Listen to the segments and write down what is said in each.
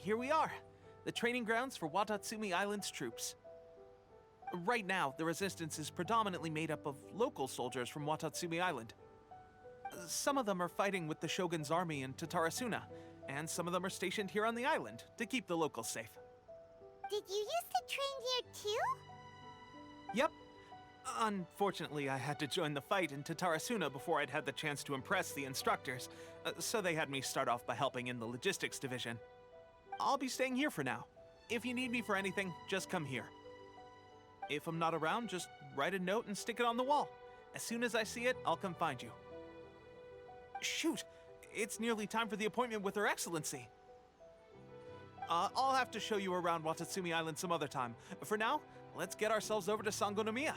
here we are. The training grounds for Watatsumi Island's troops. Right now, the resistance is predominantly made up of local soldiers from Watatsumi Island. Some of them are fighting with the Shogun's army in Tatarasuna, and some of them are stationed here on the island to keep the locals safe. Did you used to train here too? Yep. Unfortunately, I had to join the fight in Tatarasuna before I'd had the chance to impress the instructors, so they had me start off by helping in the logistics division. I'll be staying here for now. If you need me for anything, just come here. If I'm not around, just write a note and stick it on the wall. As soon as I see it, I'll come find you. Shoot! It's nearly time for the appointment with Her Excellency. I'll have to show you around Watatsumi Island some other time. For now, let's get ourselves over to Sangonomiya.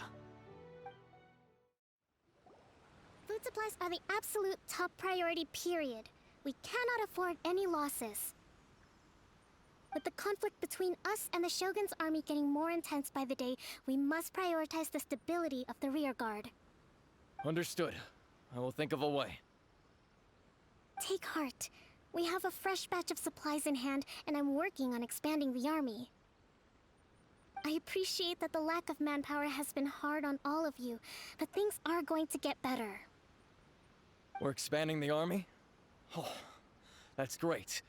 Food supplies are the absolute top priority, period. We cannot afford any losses. With the conflict between us and the Shogun's army getting more intense by the day, we must prioritize the stability of the rear guard. Understood. I will think of a way. Take heart. We have a fresh batch of supplies in hand, and I'm working on expanding the army. I appreciate that the lack of manpower has been hard on all of you, but things are going to get better. We're expanding the army? Oh, that's great.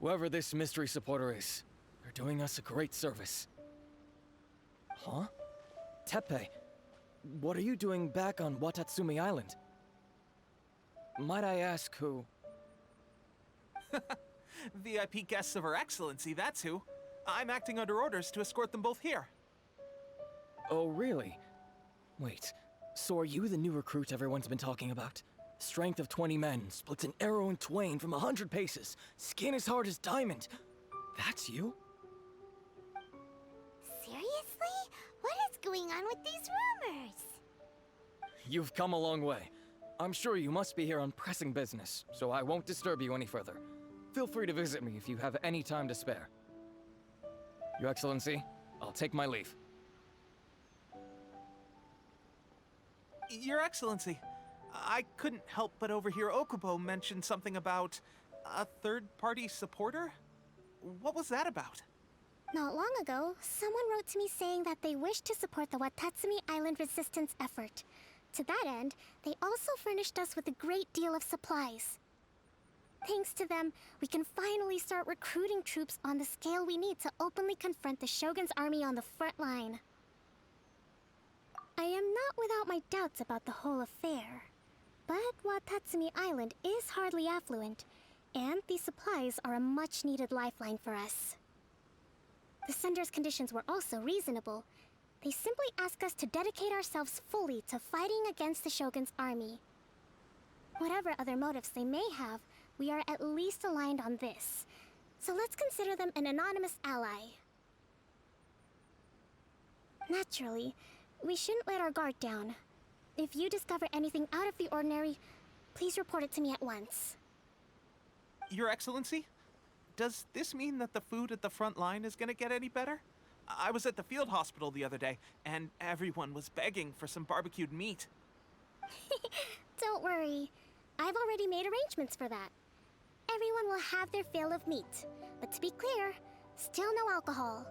Whoever this mystery supporter is, they're doing us a great service. Huh? Teppei, what are you doing back on Watatsumi Island? Might I ask who? VIP guests of Her Excellency, that's who. I'm acting under orders to escort them both here. Oh, really? Wait, so are you the new recruit everyone's been talking about? Strength of 20 men, splits an arrow in twain from 100 paces, skin as hard as diamond. That's you? Seriously? What is going on with these rumors? You've come a long way. I'm sure you must be here on pressing business, so I won't disturb you any further. Feel free to visit me if you have any time to spare. Your Excellency, I'll take my leave. Your Excellency, I couldn't help but overhear Okubo mention something about a third-party supporter? What was that about? Not long ago, someone wrote to me saying that they wish to support the Watatsumi Island resistance effort. To that end, they also furnished us with a great deal of supplies. Thanks to them, we can finally start recruiting troops on the scale we need to openly confront the Shogun's army on the front line. I am not without my doubts about the whole affair. But Watatsumi Island is hardly affluent, and these supplies are a much-needed lifeline for us. The sender's conditions were also reasonable. They simply ask us to dedicate ourselves fully to fighting against the Shogun's army. Whatever other motives they may have, we are at least aligned on this. So let's consider them an anonymous ally. Naturally, we shouldn't let our guard down. If you discover anything out of the ordinary, please report it to me at once. Your Excellency, does this mean that the food at the front line is gonna get any better? I was at the field hospital the other day, and everyone was begging for some barbecued meat. Don't worry. I've already made arrangements for that. Everyone will have their fill of meat. But to be clear, still no alcohol.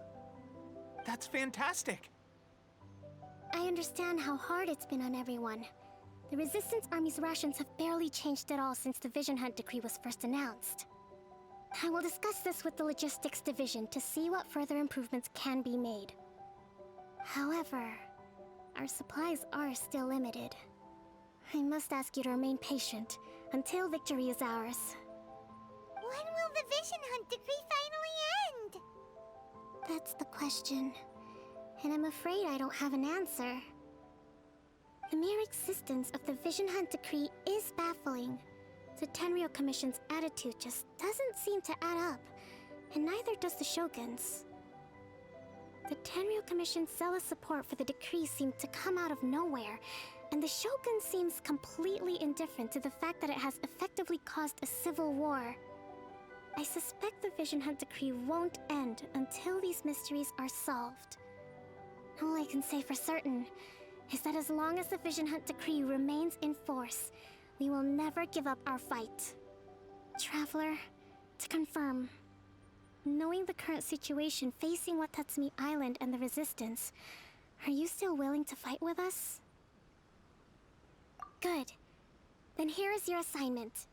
That's fantastic! I understand how hard it's been on everyone. The Resistance Army's rations have barely changed at all since the Vision Hunt decree was first announced. I will discuss this with the Logistics Division to see what further improvements can be made. However, our supplies are still limited. I must ask you to remain patient until victory is ours. When will the Vision Hunt decree finally end? That's the question. And I'm afraid I don't have an answer. The mere existence of the Vision Hunt decree is baffling. The Tenryou Commission's attitude just doesn't seem to add up, and neither does the Shogun's. The Tenryou Commission's zealous support for the decree seemed to come out of nowhere, and the Shogun seems completely indifferent to the fact that it has effectively caused a civil war. I suspect the Vision Hunt decree won't end until these mysteries are solved. All I can say for certain is that as long as the Vision Hunt decree remains in force, we will never give up our fight. Traveler, to confirm, Knowing the current situation facing Watatsumi Island and the Resistance, are you still willing to fight with us? Good. Then here is your assignment.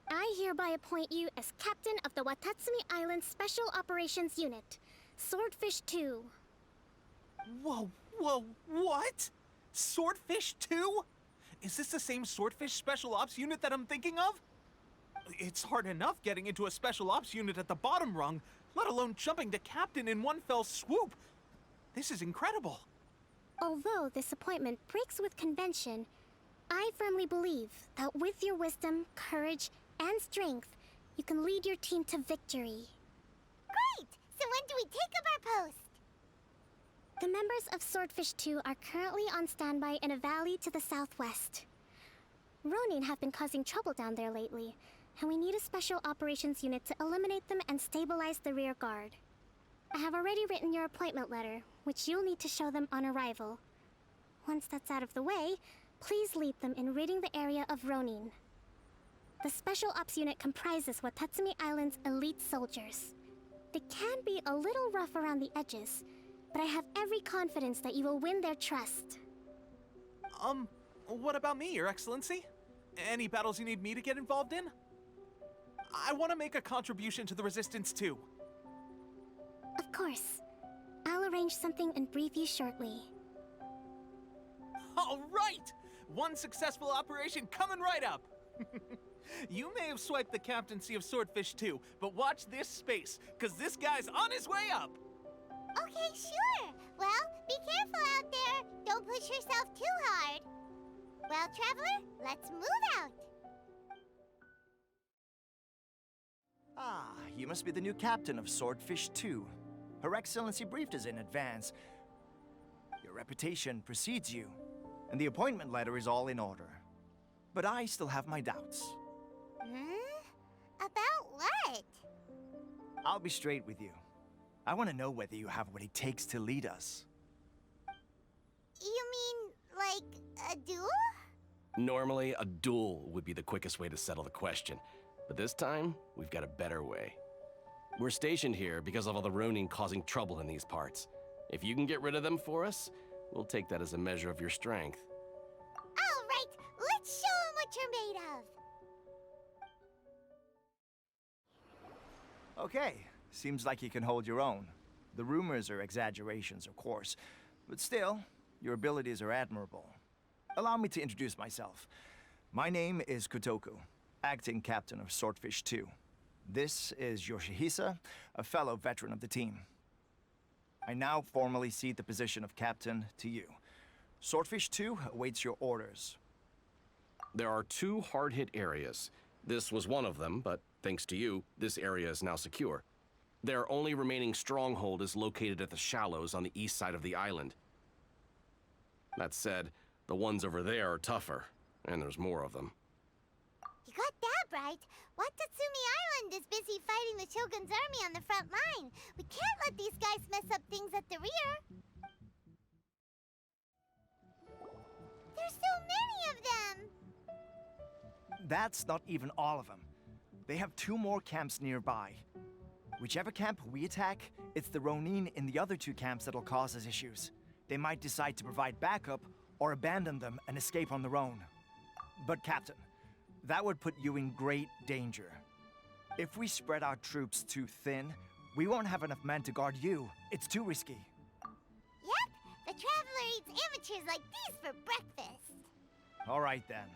I hereby appoint you as captain of the Watatsumi Island Special Operations Unit, Swordfish 2. Whoa, what? Swordfish 2? Is this the same Swordfish Special Ops unit that I'm thinking of? It's hard enough getting into a Special Ops unit at the bottom rung, let alone jumping to captain in one fell swoop. This is incredible. Although this appointment breaks with convention, I firmly believe that with your wisdom, courage, and strength, you can lead your team to victory. Great! So when do we take up our post? The members of Swordfish 2 are currently on standby in a valley to the southwest. Ronin have been causing trouble down there lately, and we need a special operations unit to eliminate them and stabilize the rear guard. I have already written your appointment letter, which you'll need to show them on arrival. Once that's out of the way, please lead them in ridding the area of Ronin. The Special Ops unit comprises Watatsumi Island's elite soldiers. They can be a little rough around the edges, but I have every confidence that you will win their trust. What about me, Your Excellency? Any battles you need me to get involved in? I want to make a contribution to the Resistance too. Of course. I'll arrange something and brief you shortly. All right! One successful operation coming right up! You may have swiped the captaincy of Swordfish 2, but watch this space, because this guy's on his way up! Okay, sure. Well, be careful out there. Don't push yourself too hard. Well, Traveler, let's move out. Ah, you must be the new captain of Swordfish 2. Her Excellency briefed us in advance. Your reputation precedes you, and the appointment letter is all in order. But I still have my doubts. About what? I'll be straight with you. I want to know whether you have what it takes to lead us. You mean, like, a duel? Normally, a duel would be the quickest way to settle the question. But this time, we've got a better way. We're stationed here because of all the Ronin causing trouble in these parts. If you can get rid of them for us, we'll take that as a measure of your strength. All right, let's show 'em what you're made of. Okay, seems like you can hold your own. The rumors are exaggerations, of course, but still, your abilities are admirable. Allow me to introduce myself. My name is Kotoku, acting captain of Swordfish 2. This is Yoshihisa, a fellow veteran of the team. I now formally cede the position of captain to you. Swordfish 2 awaits your orders. There are 2 hard-hit areas. This was one of them, but thanks to you, this area is now secure. Their only remaining stronghold is located at the shallows on the east side of the island. That said, the ones over there are tougher, and there's more of them. You got that right. Watatsumi Island is busy fighting the Shogun's army on the front line. We can't let these guys mess up things at the rear. There's so many of them. That's not even all of them. They have 2 more camps nearby. Whichever camp we attack, it's the Ronin in the other 2 camps that'll cause us issues. They might decide to provide backup or abandon them and escape on their own. But Captain, that would put you in great danger. If we spread our troops too thin, we won't have enough men to guard you. It's too risky. Yep, the Traveler eats amateurs like these for breakfast. All right then.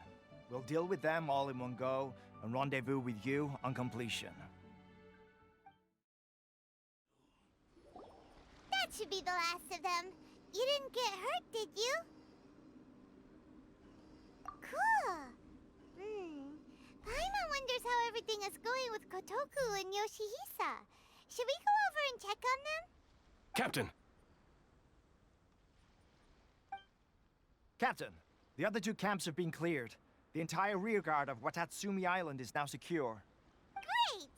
We'll deal with them all in one go and rendezvous with you on completion. That should be the last of them. You didn't get hurt, did you? Cool. Paimon wonders how everything is going with Kotoku and Yoshihisa. Should we go over and check on them? Captain! Captain, the other 2 camps have been cleared. The entire rearguard of Watatsumi Island is now secure. Great!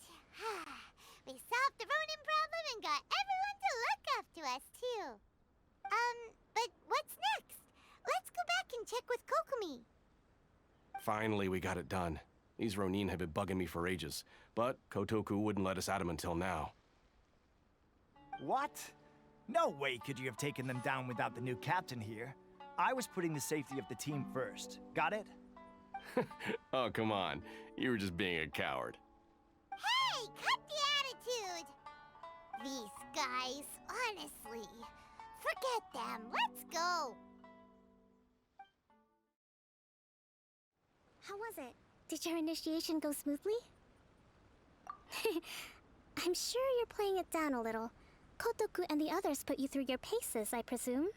We solved the Ronin problem and got everyone to look after us, too. But what's next? Let's go back and check with Kokumi. Finally, we got it done. These Ronin have been bugging me for ages, but Kotoku wouldn't let us at them until now. What? No way could you have taken them down without the new captain here. I was putting the safety of the team first. Got it? Oh, come on. You were just being a coward. Hey, cut the attitude! These guys, honestly. Forget them. Let's go. How was it? Did your initiation go smoothly? I'm sure you're playing it down a little. Kotoku and the others put you through your paces, I presume.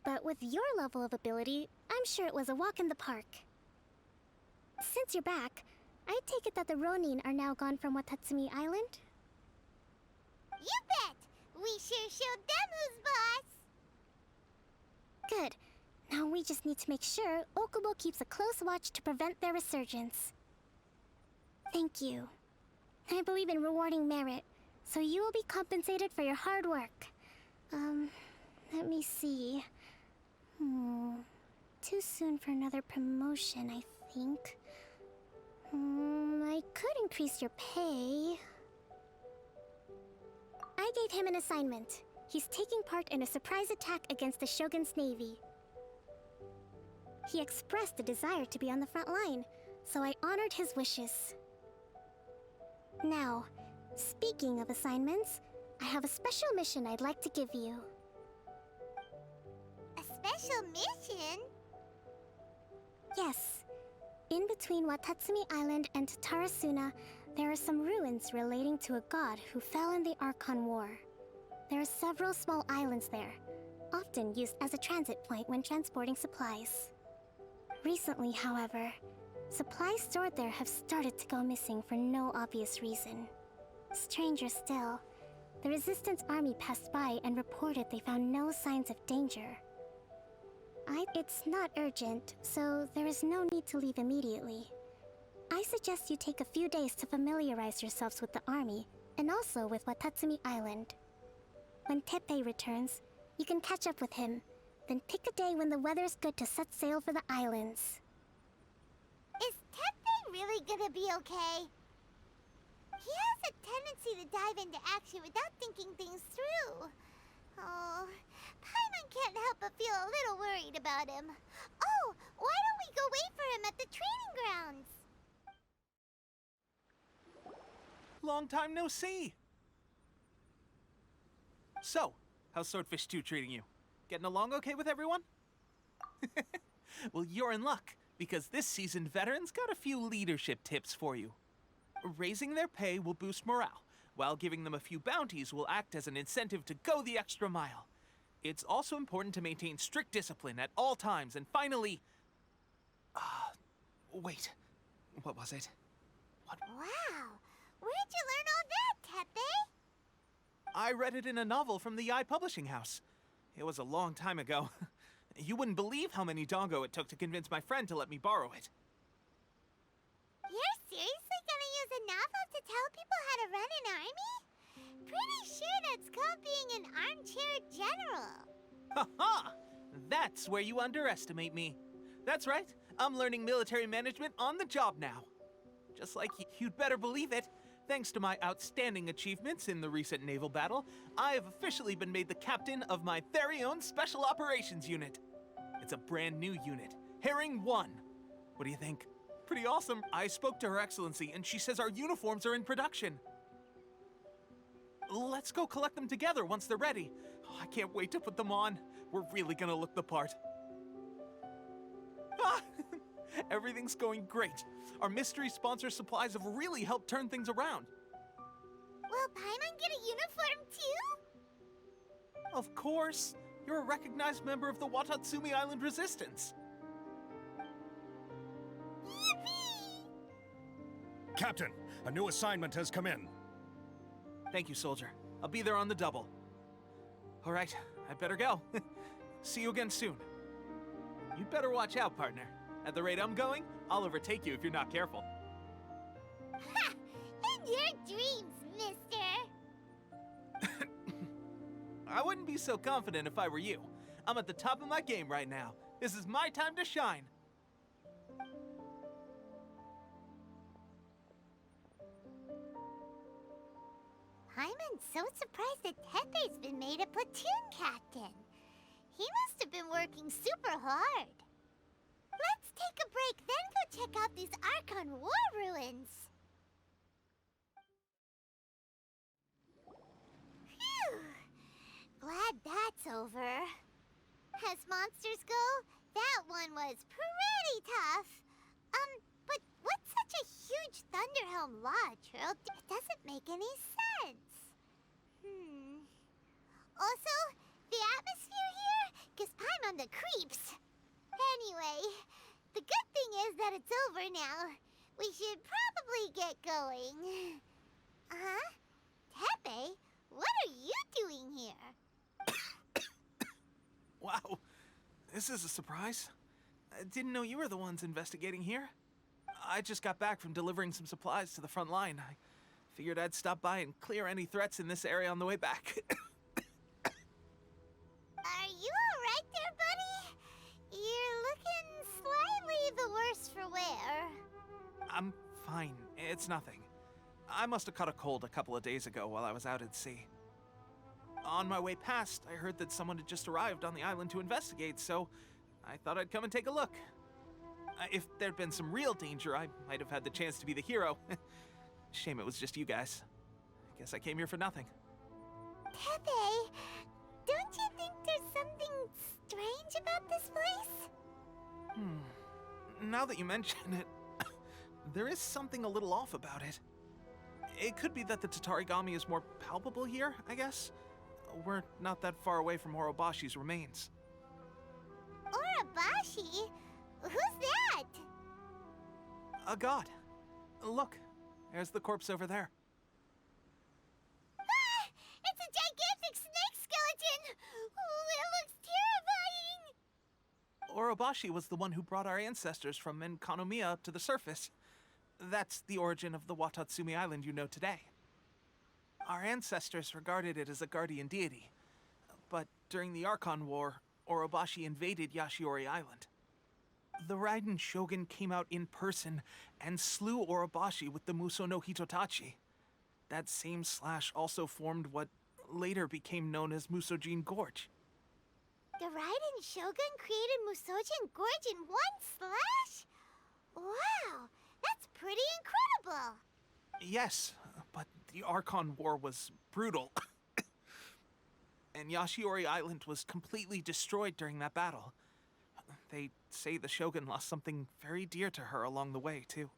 But with your level of ability, I'm sure it was a walk in the park. Since you're back, I take it that the Ronin are now gone from Watatsumi Island? You bet! We sure showed them who's boss! Good. Now we just need to make sure Okubo keeps a close watch to prevent their resurgence. Thank you. I believe in rewarding merit, so you will be compensated for your hard work. Let me see. Too soon for another promotion, I think. I could increase your pay. I gave him an assignment. He's taking part in a surprise attack against the Shogun's navy. He expressed a desire to be on the front line, so I honored his wishes. Now, speaking of assignments, I have a special mission I'd like to give you. A special mission? Yes. In between Watatsumi Island and Tarasuna, there are some ruins relating to a god who fell in the Archon War. There are several small islands there, often used as a transit point when transporting supplies. Recently, however, supplies stored there have started to go missing for no obvious reason. Stranger still, the Resistance army passed by and reported they found no signs of danger. It's not urgent, so there is no need to leave immediately. I suggest you take a few days to familiarize yourselves with the army, and also with Watatsumi Island. When Teppei returns, you can catch up with him, then pick a day when the weather's good to set sail for the islands. Is Teppei really gonna be okay? He has a tendency to dive into action without thinking things through. Oh, Paimon can't help but feel a little worried about him. Oh, why don't we go wait for him at the training grounds? Long time no see. So, how's Swordfish 2 treating you? Getting along okay with everyone? Well, you're in luck, because this seasoned veteran's got a few leadership tips for you. Raising their pay will boost morale, while giving them a few bounties will act as an incentive to go the extra mile. It's also important to maintain strict discipline at all times, and finally... wait. What was it? Wow, where'd you learn all that, Teppei? I read it in a novel from the Publishing House. It was a long time ago. You wouldn't believe how many dongo it took to convince my friend to let me borrow it. You're seriously gonna use a novel to tell people how to run an army? Pretty sure that's called being an armchair general. Ha-ha! That's where you underestimate me. That's right. I'm learning military management on the job now. Just like you'd better believe it. Thanks to my outstanding achievements in the recent naval battle, I have officially been made the captain of my very own Special Operations Unit. It's a brand new unit, Herring 1. What do you think? Pretty awesome. I spoke to Her Excellency, and she says our uniforms are in production. Let's go collect them together once they're ready. Oh, I can't wait to put them on. We're really gonna look the part. Ah! Everything's going great. Our mystery sponsor supplies have really helped turn things around. Will Paimon get a uniform too? Of course. You're a recognized member of the Watatsumi Island Resistance. Yippee! Captain, a new assignment has come in. Thank you, soldier. I'll be there on the double. All right, I better go. See you again soon. You'd better watch out, partner. At the rate I'm going, I'll overtake you if you're not careful. Ha! In your dreams, mister! I wouldn't be so confident if I were you. I'm at the top of my game right now. This is my time to shine. Paimon's so surprised that Tepe's been made a platoon captain. He must have been working super hard. Let's take a break, then go check out these Archon War ruins. Phew. Glad that's over. As monsters go, that one was pretty tough. But what's such a huge Thunderhelm Lodge, Harold? It doesn't make any sense. Also, the atmosphere here gives Paimon the creeps. Anyway, the good thing is that it's over now. We should probably get going. Huh? Tepe, what are you doing here? Wow, this is a surprise. I didn't know you were the ones investigating here. I just got back from delivering some supplies to the front line. I figured I'd stop by and clear any threats in this area on the way back. Are you alright there, buddy? You're looking slightly the worse for wear. I'm fine. It's nothing. I must have caught a cold a couple of days ago while I was out at sea. On my way past, I heard that someone had just arrived on the island to investigate, so I thought I'd come and take a look. If there'd been some real danger, I might have had the chance to be the hero. Shame it was just you guys. I guess I came here for nothing. Tepe, don't you think there's something strange about this place? Now that you mention it, there is something a little off about it. It could be that the Tatarigami is more palpable here, I guess. We're not that far away from Orobashi's remains. Orobashi? Who's that? A god. Look, there's the corpse over there. Ah! It's a gigantic snake skeleton! Oh, it looks terrifying! Orobashi was the one who brought our ancestors from Enkanomiya up to the surface. That's the origin of the Watatsumi Island you know today. Our ancestors regarded it as a guardian deity. But during the Archon War, Orobashi invaded Yashiori Island. The Raiden Shogun came out in person and slew Orobashi with the Muso no Hitotachi. That same slash also formed what later became known as Musojin Gorge. The Raiden Shogun created Musojin Gorge in one slash? Wow, that's pretty incredible! Yes, but the Archon War was brutal. And Yashiori Island was completely destroyed during that battle. They say the Shogun lost something very dear to her along the way, too.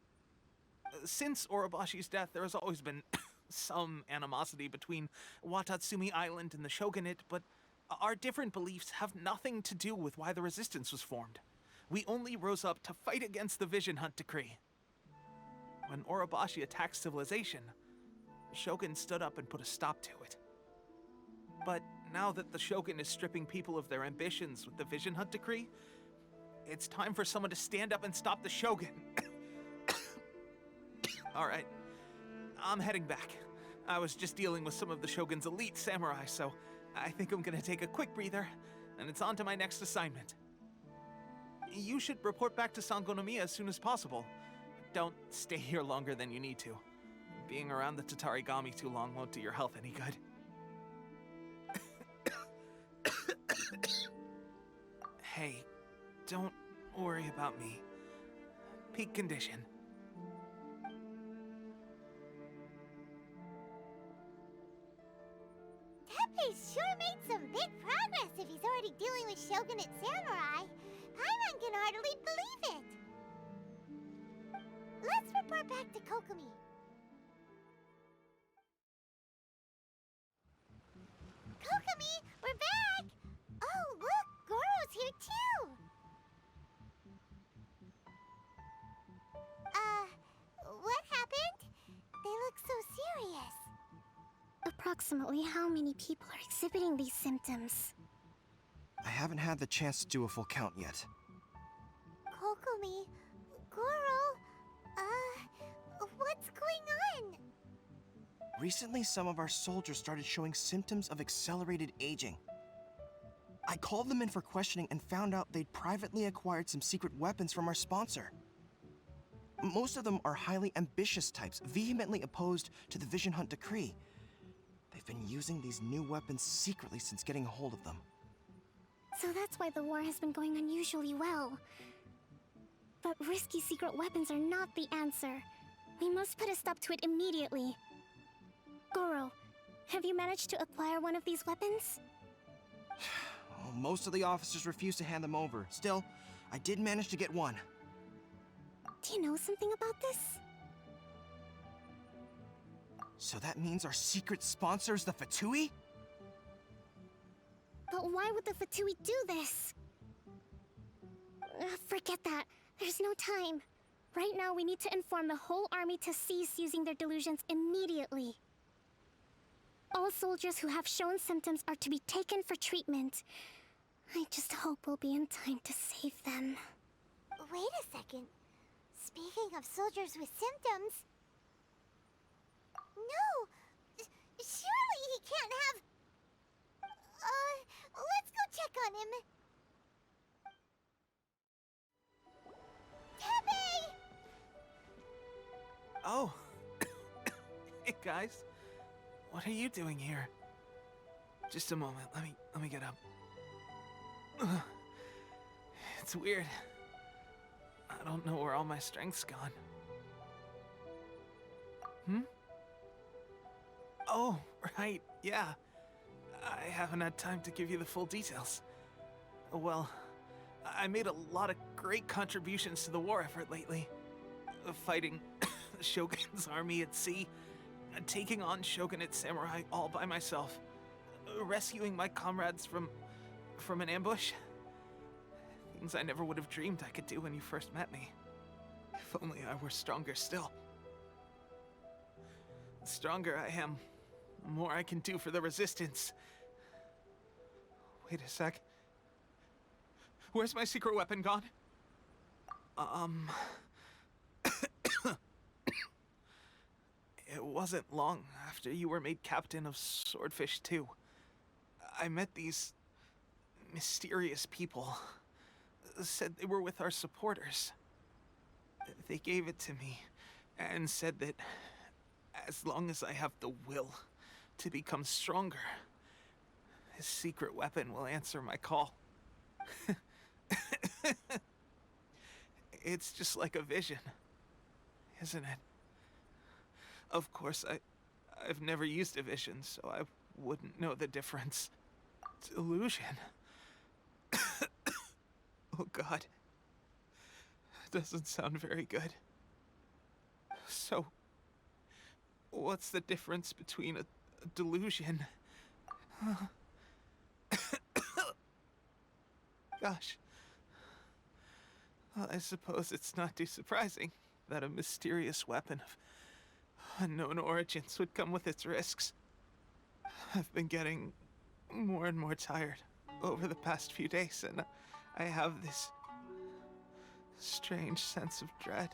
Since Orobashi's death, there has always been some animosity between Watatsumi Island and the Shogunate, but our different beliefs have nothing to do with why the resistance was formed. We only rose up to fight against the Vision Hunt Decree. When Orobashi attacked civilization, the Shogun stood up and put a stop to it. But now that the Shogun is stripping people of their ambitions with the Vision Hunt Decree, it's time for someone to stand up and stop the Shogun. Alright, I'm heading back. I was just dealing with some of the Shogun's elite samurai, so I think I'm gonna take a quick breather, and it's on to my next assignment. You should report back to Sangonomiya as soon as possible. Don't stay here longer than you need to. Being around the Tatarigami too long won't do your health any good. Hey, don't worry about me. Peak condition. Tepe sure made some big progress if he's already dealing with Shogunate samurai. Paimon can hardly believe it. Let's report back to Kokomi. Kokomi, we're back! Oh, look, Goro's here too! What happened? They look so serious. Approximately how many people are exhibiting these symptoms? I haven't had the chance to do a full count yet. Kokomi, Goro, what's going on? Recently, some of our soldiers started showing symptoms of accelerated aging. I called them in for questioning and found out they'd privately acquired some secret weapons from our sponsor. Most of them are highly ambitious types, vehemently opposed to the Vision Hunt Decree. They've been using these new weapons secretly since getting a hold of them. So that's why the war has been going unusually well. But risky secret weapons are not the answer. We must put a stop to it immediately. Goro, have you managed to acquire one of these weapons? Well, most of the officers refuse to hand them over. Still, I did manage to get one. Do you know something about this? So that means our secret sponsor is the Fatui? But why would the Fatui do this? Forget that. There's no time. Right now, we need to inform the whole army to cease using their delusions immediately. All soldiers who have shown symptoms are to be taken for treatment. I just hope we'll be in time to save them. Wait a second. Speaking of soldiers with symptoms... No! Surely he can't have... let's go check on him. Teppei! Oh. Hey, guys. What are you doing here? Just a moment. Let me get up. Ugh. It's weird. I don't know where all my strength's gone. Oh, right. Yeah. I haven't had time to give you the full details. Well, I made a lot of great contributions to the war effort lately. Fighting the Shogun's army at sea, taking on Shogunate samurai all by myself, rescuing my comrades from an ambush. Things I never would have dreamed I could do when you first met me. If only I were stronger still. The stronger I am, the more I can do for the Resistance. Wait a sec. Where's my secret weapon gone? It wasn't long after you were made captain of Swordfish 2. I met these mysterious people. Said they were with our supporters. They gave it to me and said that as long as I have the will to become stronger, his secret weapon will answer my call. It's just like a vision, isn't it? Of course, I've never used a vision, so I wouldn't know the difference. Delusion. Oh God. Doesn't sound very good. So, what's the difference between a delusion? Gosh. Well, I suppose it's not too surprising that a mysterious weapon of unknown origins would come with its risks. I've been getting more and more tired over the past few days, and I have this strange sense of dread.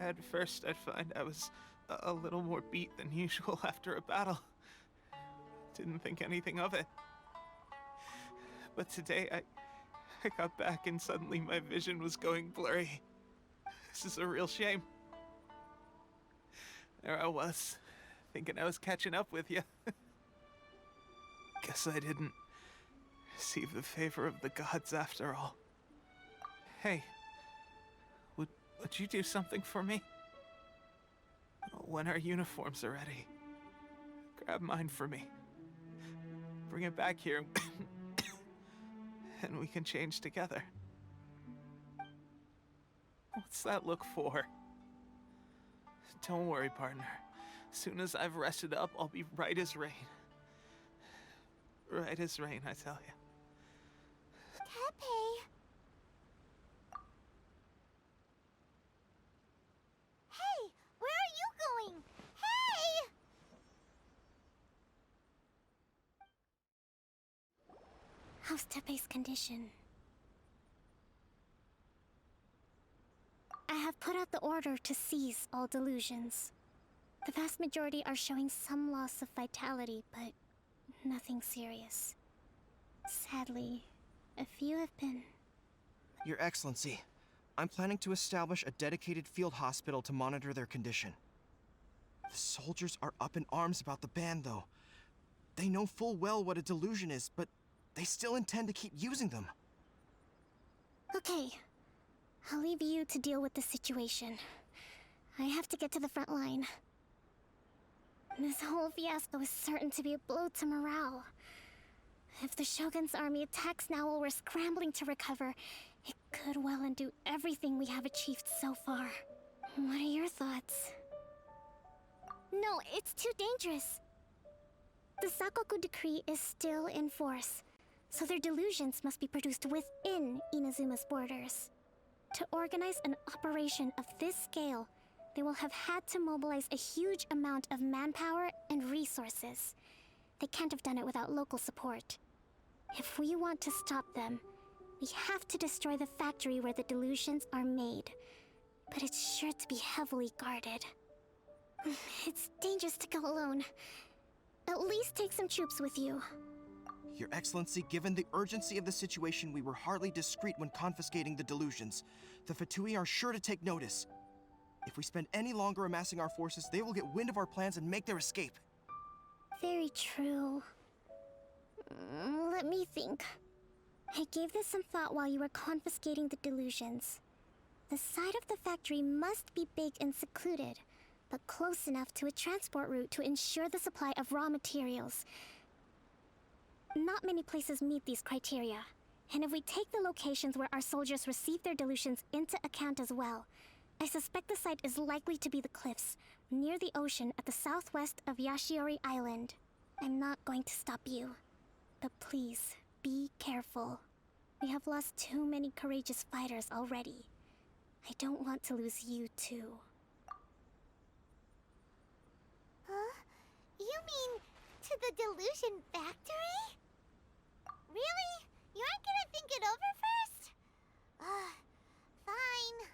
At first, I'd find I was a little more beat than usual after a battle. Didn't think anything of it. But today, I got back and suddenly my vision was going blurry. This is a real shame. There I was, thinking I was catching up with you. Guess I didn't receive the favor of the gods after all. Hey, would you do something for me? When our uniforms are ready, grab mine for me. Bring it back here, and we can change together. What's that look for? Don't worry, partner. Soon as I've rested up, I'll be right as rain. Right as rain, I tell you. Teppei. Hey, where are you going? Hey! How's Teppei's condition? I have put out the order to seize all delusions. The vast majority are showing some loss of vitality, but nothing serious. Sadly, a few have been... Your Excellency, I'm planning to establish a dedicated field hospital to monitor their condition. The soldiers are up in arms about the ban, though. They know full well what a delusion is, but they still intend to keep using them. Okay. I'll leave you to deal with the situation. I have to get to the front line. This whole fiasco is certain to be a blow to morale. If the Shogun's army attacks now while we're scrambling to recover, it could well undo everything we have achieved so far. What are your thoughts? No, it's too dangerous. The Sakoku decree is still in force, so their delusions must be produced within Inazuma's borders. To organize an operation of this scale, they will have had to mobilize a huge amount of manpower and resources. They can't have done it without local support. If we want to stop them, we have to destroy the factory where the delusions are made. But it's sure to be heavily guarded. It's dangerous to go alone. At least take some troops with you. Your Excellency, given the urgency of the situation, we were hardly discreet when confiscating the delusions. The Fatui are sure to take notice. If we spend any longer amassing our forces, they will get wind of our plans and make their escape. Very true. Let me think. I gave this some thought while you were confiscating the delusions. The side of the factory must be big and secluded, but close enough to a transport route to ensure the supply of raw materials. Not many places meet these criteria, and if we take the locations where our soldiers receive their delusions into account as well, I suspect the site is likely to be the cliffs, near the ocean at the southwest of Yashiori Island. I'm not going to stop you, but please, be careful. We have lost too many courageous fighters already. I don't want to lose you too. Huh? You mean to the delusion factory? Really? You aren't gonna think it over first? Fine.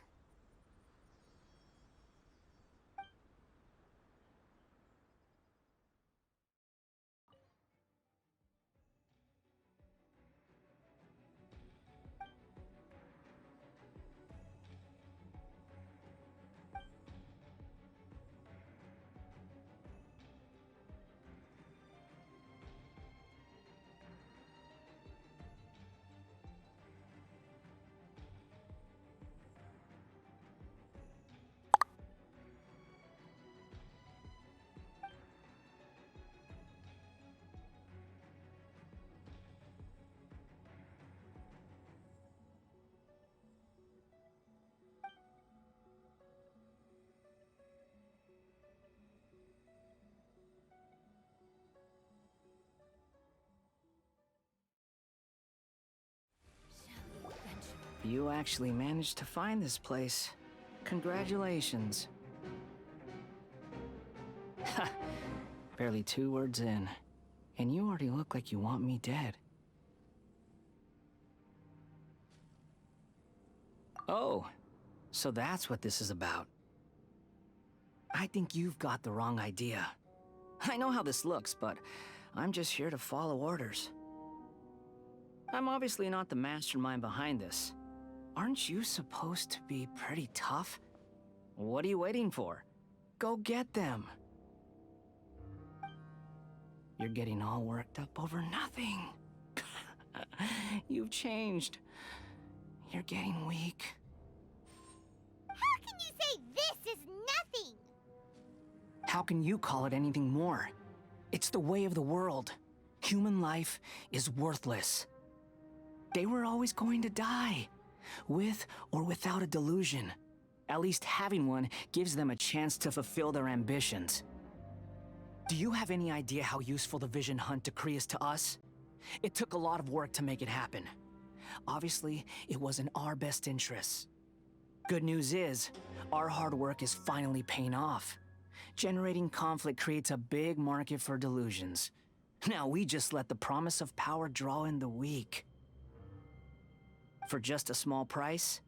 You actually managed to find this place. Congratulations. Ha! Barely 2 words in, and you already look like you want me dead. Oh, so that's what this is about. I think you've got the wrong idea. I know how this looks, but I'm just here to follow orders. I'm obviously not the mastermind behind this. Aren't you supposed to be pretty tough? What are you waiting for? Go get them. You're getting all worked up over nothing. You've changed. You're getting weak. How can you say this is nothing? How can you call it anything more? It's the way of the world. Human life is worthless. They were always going to die, with or without a delusion. At least having one gives them a chance to fulfill their ambitions. Do you have any idea how useful the Vision Hunt decree is to us? It took a lot of work to make it happen. Obviously, it was in our best interests. Good news is, our hard work is finally paying off. Generating conflict creates a big market for delusions. Now we just let the promise of power draw in the weak. For just a small price,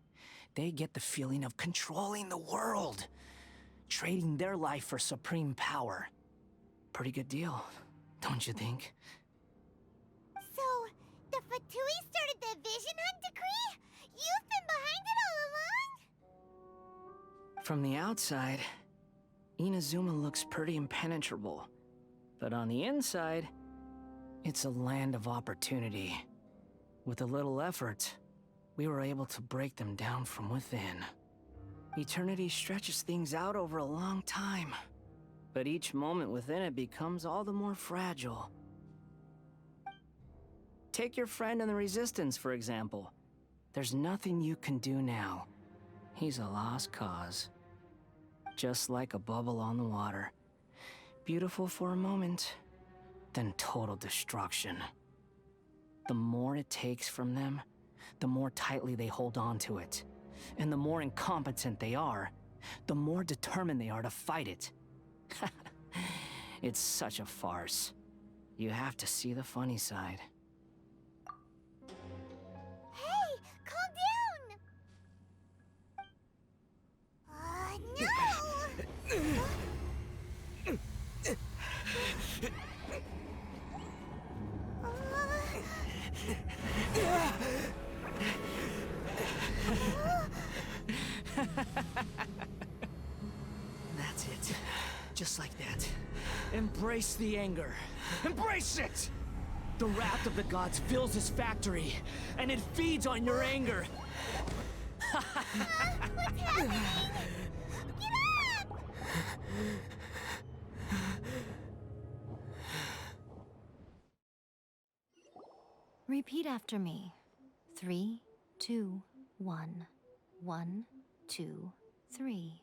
they get the feeling of controlling the world, trading their life for supreme power. Pretty good deal, don't you think? So, the Fatui started the Vision Hunt decree? You've been behind it all along? From the outside, Inazuma looks pretty impenetrable. But on the inside, It's a land of opportunity. With a little effort, we were able to break them down from within. Eternity stretches things out over a long time, but each moment within it becomes all the more fragile. Take your friend in the Resistance, for example. There's nothing you can do now. He's a lost cause. Just like a bubble on the water. Beautiful for a moment, then total destruction. The more it takes from them, the more tightly they hold on to it. And the more incompetent they are, the more determined they are to fight it. It's such a farce. You have to see the funny side. Hey, calm down! No! That's it. Just like that. Embrace the anger. Embrace it! The wrath of the gods fills this factory, and it feeds on your anger. What's happening? Get up! Repeat after me. 3, 2, 1. 1, 2, 3.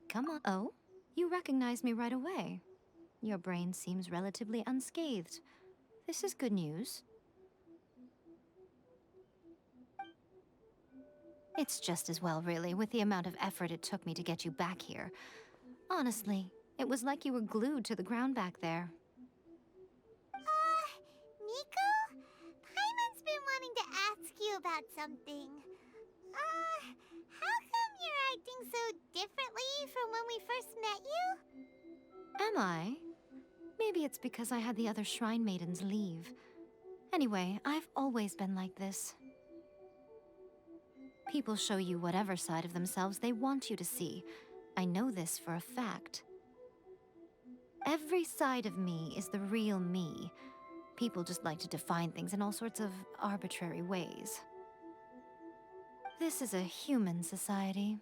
Come on. Oh, you recognize me right away. Your brain seems relatively unscathed. This is good news. It's just as well, really, with the amount of effort it took me to get you back here. Honestly, it was like you were glued to the ground back there. Nico? Paimon's been wanting to ask you about something. How come you're acting so differently from when we first met you? Am I? Maybe it's because I had the other Shrine Maidens leave. Anyway, I've always been like this. People show you whatever side of themselves they want you to see. I know this for a fact. Every side of me is the real me. People just like to define things in all sorts of arbitrary ways. This is a human society.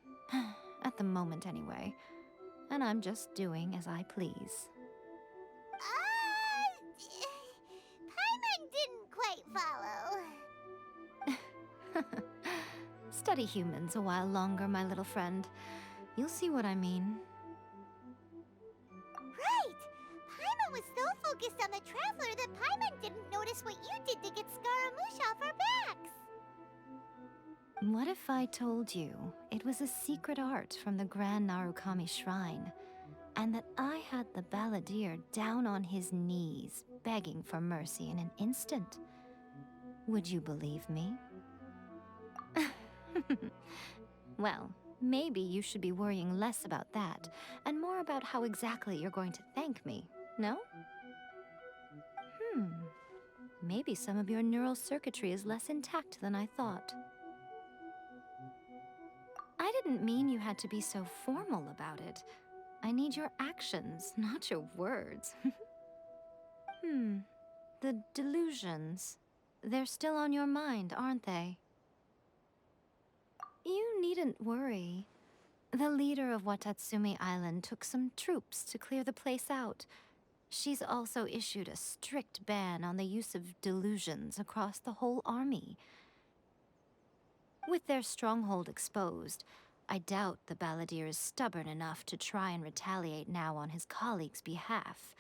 At the moment, anyway. And I'm just doing as I please. Paimon didn't quite follow. Study humans a while longer, my little friend. You'll see what I mean. Right! Paimon was so focused on the Traveler that Paimon didn't notice what you did to get Scaramouche off our backs. What if I told you it was a secret art from the Grand Narukami Shrine, and that I had the balladeer down on his knees, begging for mercy in an instant? Would you believe me? Well, maybe you should be worrying less about that, and more about how exactly you're going to thank me, no? Maybe some of your neural circuitry is less intact than I thought. I didn't mean you had to be so formal about it. I need your actions, not your words. The delusions. They're still on your mind, aren't they? You needn't worry. The leader of Watatsumi Island took some troops to clear the place out. She's also issued a strict ban on the use of delusions across the whole army. With their stronghold exposed, I doubt the balladeer is stubborn enough to try and retaliate now on his colleagues' behalf.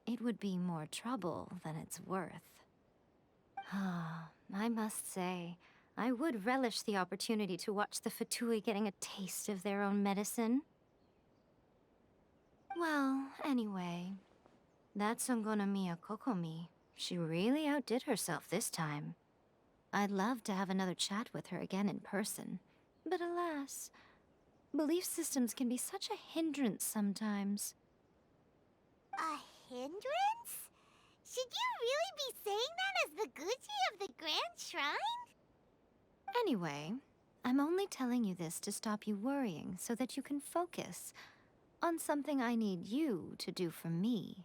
It would be more trouble than it's worth. I must say, I would relish the opportunity to watch the Fatui getting a taste of their own medicine. Well, anyway, that Songonomiya Kokomi, she really outdid herself this time. I'd love to have another chat with her again in person. But alas, belief systems can be such a hindrance sometimes. A hindrance? Should you really be saying that as the Gucci of the Grand Shrine? Anyway, I'm only telling you this to stop you worrying so that you can focus on something I need you to do for me.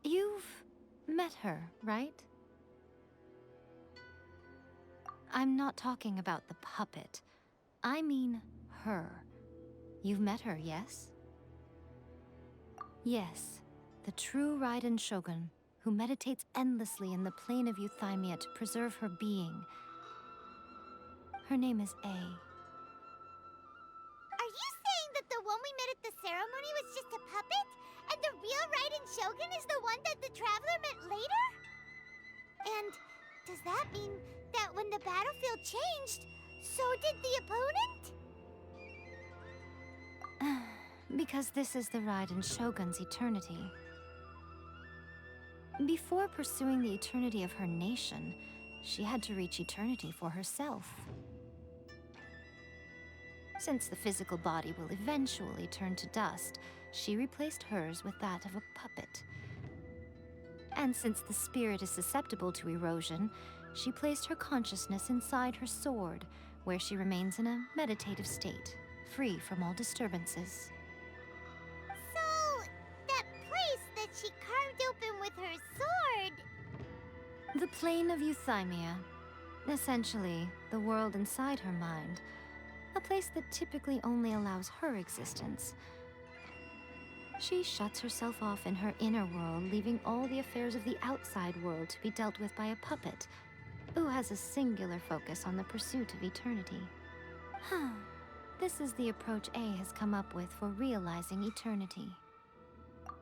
You've met her, right? I'm not talking about the puppet. I mean her. You've met her, yes? Yes, the true Raiden Shogun, who meditates endlessly in the plane of Euthymia to preserve her being. Her name is A. Are you saying that the one we met at the ceremony was just a puppet? And the real Raiden Shogun is the one that the Traveler met later? And does that mean that when the battlefield changed, so did the opponent? Because this is the Raiden Shogun's eternity. Before pursuing the eternity of her nation, she had to reach eternity for herself. Since the physical body will eventually turn to dust, she replaced hers with that of a puppet. And since the spirit is susceptible to erosion, she placed her consciousness inside her sword, where she remains in a meditative state, free from all disturbances. So, that place that she carved open with her sword... The plane of Euthymia. Essentially, the world inside her mind. A place that typically only allows her existence. She shuts herself off in her inner world, leaving all the affairs of the outside world to be dealt with by a puppet, who has a singular focus on the pursuit of eternity. This is the approach A has come up with for realizing eternity.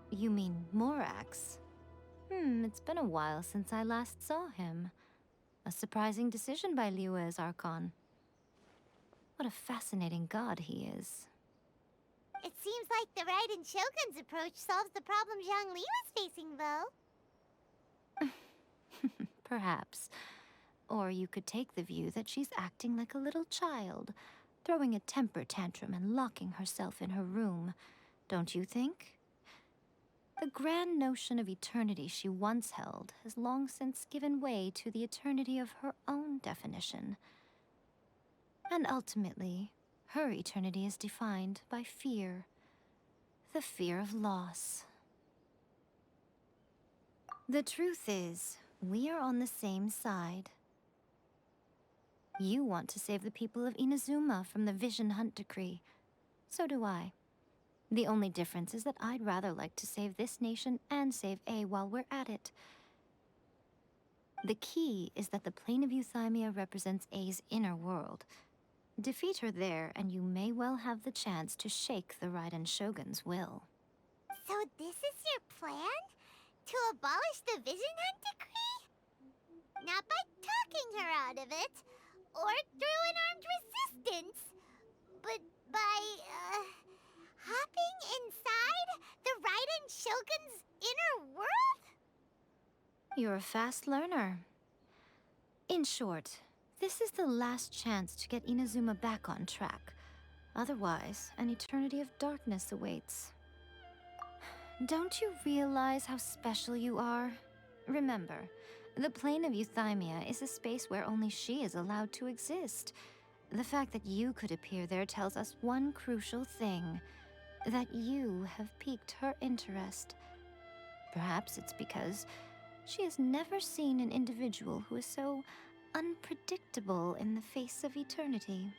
You mean Morax? It's been a while since I last saw him. A surprising decision by Liyue's Archon. What a fascinating god he is. It seems like the Raiden Shogun's approach solves the problem Zhongli was facing, though. Perhaps. Or you could take the view that she's acting like a little child, throwing a temper tantrum and locking herself in her room. Don't you think? The grand notion of eternity she once held has long since given way to the eternity of her own definition. And ultimately, her eternity is defined by fear. The fear of loss. The truth is, we are on the same side. You want to save the people of Inazuma from the Vision Hunt Decree. So do I. The only difference is that I'd rather like to save this nation and save A while we're at it. The key is that the plane of Euthymia represents A's inner world. Defeat her there, and you may well have the chance to shake the Raiden Shogun's will. So this is your plan? To abolish the Vision Hunt Decree? Not by talking her out of it, or through an armed resistance, but by, hopping inside the Raiden Shogun's inner world? You're a fast learner. In short, this is the last chance to get Inazuma back on track. Otherwise, an eternity of darkness awaits. Don't you realize how special you are? Remember, the plane of Euthymia is a space where only she is allowed to exist. The fact that you could appear there tells us one crucial thing. That you have piqued her interest. Perhaps it's because she has never seen an individual who is so unpredictable in the face of eternity.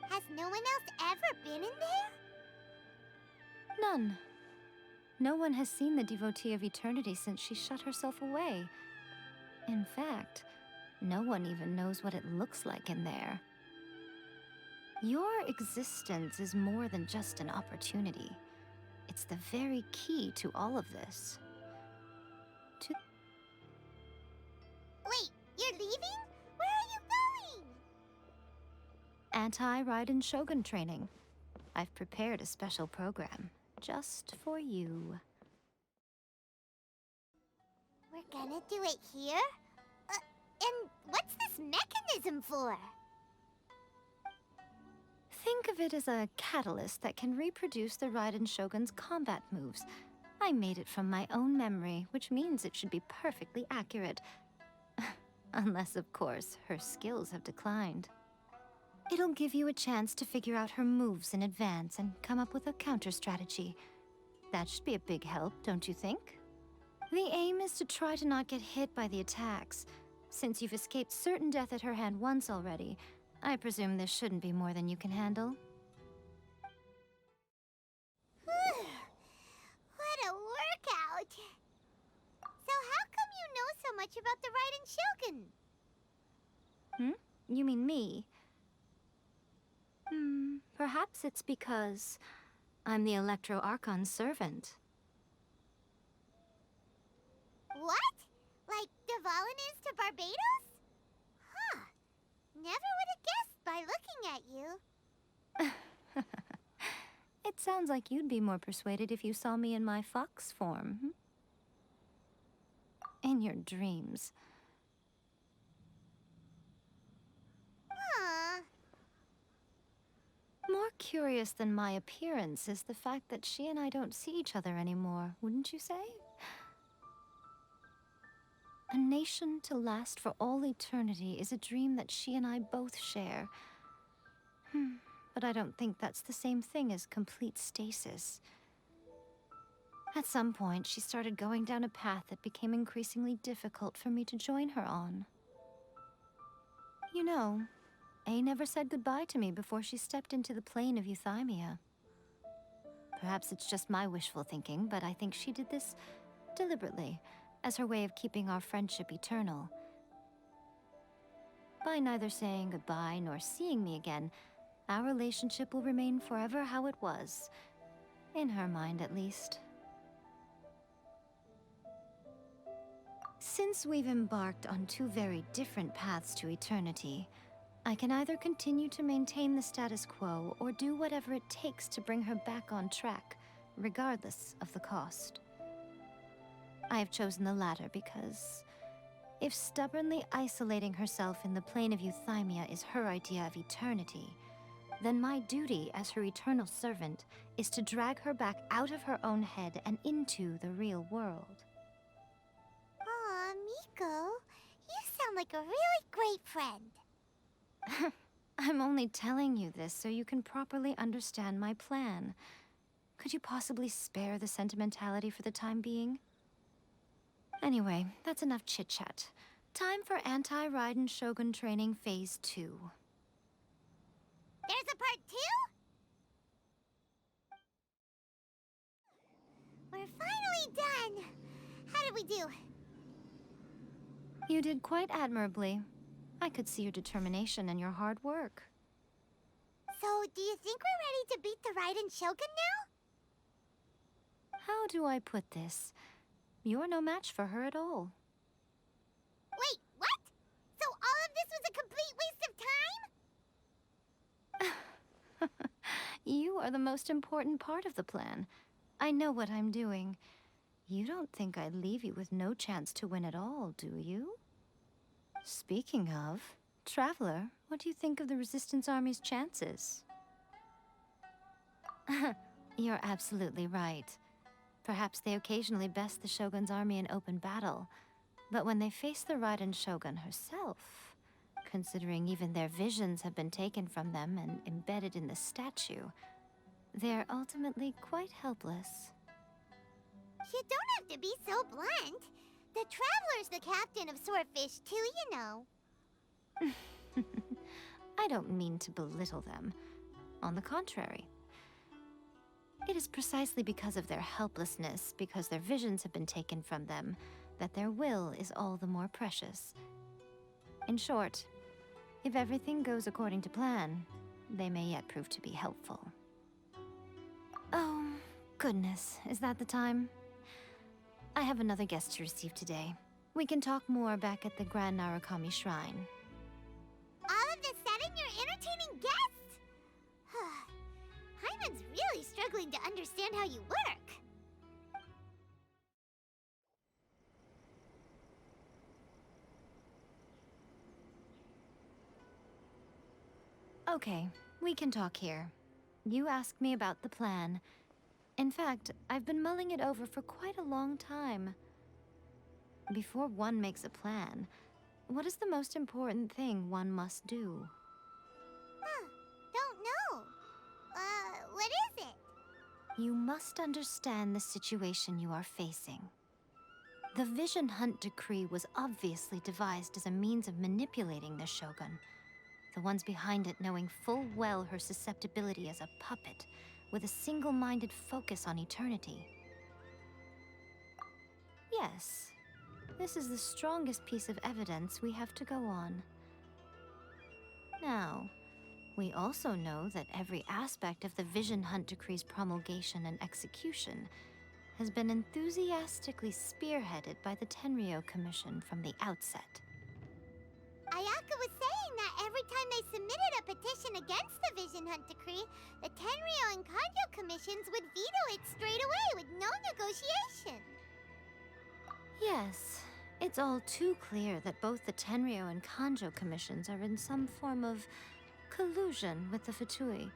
Has no one else ever been in there? None. No one has seen the devotee of eternity since she shut herself away. In fact, no one even knows what it looks like in there. Your existence is more than just an opportunity. It's the very key to all of this. Wait, you're leaving? Where are you going? Anti-Raiden Shogun training. I've prepared a special program just for you. We're gonna do it here? And what's this mechanism for? Think of it as a catalyst that can reproduce the Raiden Shogun's combat moves. I made it from my own memory, which means it should be perfectly accurate. Unless, of course, her skills have declined. It'll give you a chance to figure out her moves in advance and come up with a counter strategy. That should be a big help, don't you think? The aim is to try to not get hit by the attacks. Since you've escaped certain death at her hand once already, I presume this shouldn't be more than you can handle. What a workout! So how come you know so much about the Raiden Shogun? You mean me? Perhaps it's because I'm the Electro Archon's servant. What? Like Devalin is to Barbados? Huh. Never would have guessed by looking at you. It sounds like you'd be more persuaded if you saw me in my fox form. In your dreams. Huh. More curious than my appearance is the fact that she and I don't see each other anymore, wouldn't you say? A nation to last for all eternity is a dream that she and I both share. But I don't think that's the same thing as complete stasis. At some point, she started going down a path that became increasingly difficult for me to join her on. You know, A never said goodbye to me before she stepped into the plane of euthymia. Perhaps it's just my wishful thinking, but I think she did this deliberately, as her way of keeping our friendship eternal. By neither saying goodbye nor seeing me again, our relationship will remain forever how it was. In her mind, at least. Since we've embarked on two very different paths to eternity, I can either continue to maintain the status quo or do whatever it takes to bring her back on track, regardless of the cost. I have chosen the latter because if stubbornly isolating herself in the plane of euthymia is her idea of eternity, then my duty as her eternal servant is to drag her back out of her own head and into the real world. Aw, Miko, you sound like a really great friend. I'm only telling you this so you can properly understand my plan. Could you possibly spare the sentimentality for the time being? Anyway, that's enough chit-chat. Time for Anti-Raiden Shogun Training Phase 2. There's a part 2? We're finally done. How did we do? You did quite admirably. I could see your determination and your hard work. So, do you think we're ready to beat the Raiden Shogun now? How do I put this? You're no match for her at all. Wait, what? So all of this was a complete waste of time? You are the most important part of the plan. I know what I'm doing. You don't think I'd leave you with no chance to win at all, do you? Speaking of, Traveler, what do you think of the Resistance Army's chances? You're absolutely right. Perhaps they occasionally best the Shogun's army in open battle, but when they face the Raiden Shogun herself, considering even their visions have been taken from them and embedded in the statue, they're ultimately quite helpless. You don't have to be so blunt. The Traveler's the captain of Swordfish too, you know. I don't mean to belittle them. On the contrary. It is precisely because of their helplessness, because their visions have been taken from them, that their will is all the more precious. In short, if everything goes according to plan, they may yet prove to be helpful. Oh, goodness, is that the time? I have another guest to receive today. We can talk more back at the Grand Narukami Shrine. All of a sudden, you're entertaining guests? Hyman's really struggling to understand how you work. Okay, we can talk here. You asked me about the plan. In fact, I've been mulling it over for quite a long time. Before one makes a plan, what is the most important thing one must do? Don't know. What is it? You must understand the situation you are facing. The Vision Hunt Decree was obviously devised as a means of manipulating the Shogun, the ones behind it knowing full well her susceptibility as a puppet, with a single-minded focus on eternity. Yes, this is the strongest piece of evidence we have to go on. Now, we also know that every aspect of the Vision Hunt Decree's promulgation and execution has been enthusiastically spearheaded by the Tenryou Commission from the outset. Ayaka was saying that every time they submitted a petition against the Vision Hunt Decree, the Tenryou and Kanjo commissions would veto it straight away with no negotiation. Yes, it's all too clear that both the Tenryou and Kanjo commissions are in some form of collusion with the Fatui.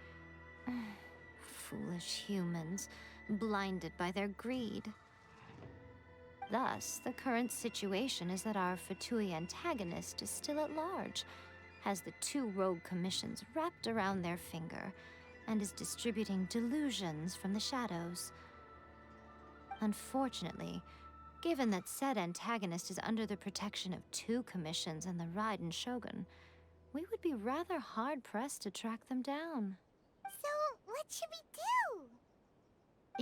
Foolish humans, blinded by their greed. Thus, the current situation is that our Fatui antagonist is still at large, has the two rogue commissions wrapped around their finger, and is distributing delusions from the shadows. Unfortunately, given that said antagonist is under the protection of two commissions and the Raiden Shogun, we would be rather hard-pressed to track them down. So, what should we do?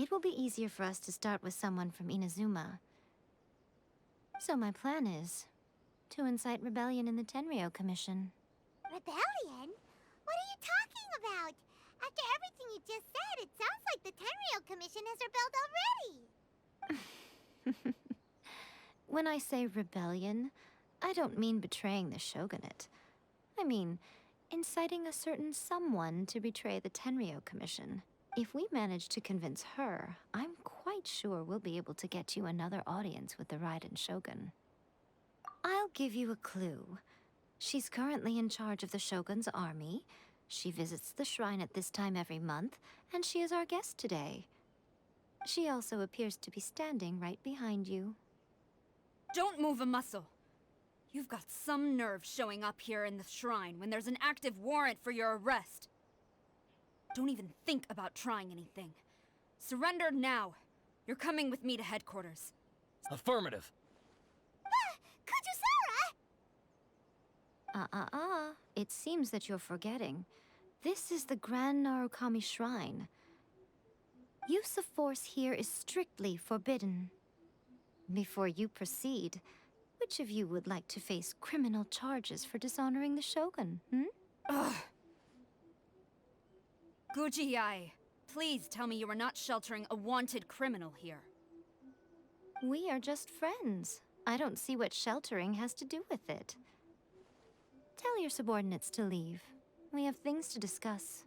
It will be easier for us to start with someone from Inazuma. So my plan is to incite rebellion in the Tenryou Commission. Rebellion? What are you talking about? After everything you just said, it sounds like the Tenryou Commission has rebelled already. When I say rebellion, I don't mean betraying the shogunate. I mean inciting a certain someone to betray the Tenryou Commission. If we manage to convince her, I'm quite sure we'll be able to get you another audience with the Raiden Shogun. I'll give you a clue. She's currently in charge of the Shogun's army. She visits the shrine at this time every month, and she is our guest today. She also appears to be standing right behind you. Don't move a muscle. You've got some nerve showing up here in the shrine when there's an active warrant for your arrest. Don't even think about trying anything. Surrender now. You're coming with me to headquarters. Affirmative. Kujusara! It seems that you're forgetting. This is the Grand Narukami Shrine. Use of force here is strictly forbidden. Before you proceed, which of you would like to face criminal charges for dishonoring the Shogun, Ugh. Guji-ai, please tell me you are not sheltering a wanted criminal here. We are just friends. I don't see what sheltering has to do with it. Tell your subordinates to leave. We have things to discuss.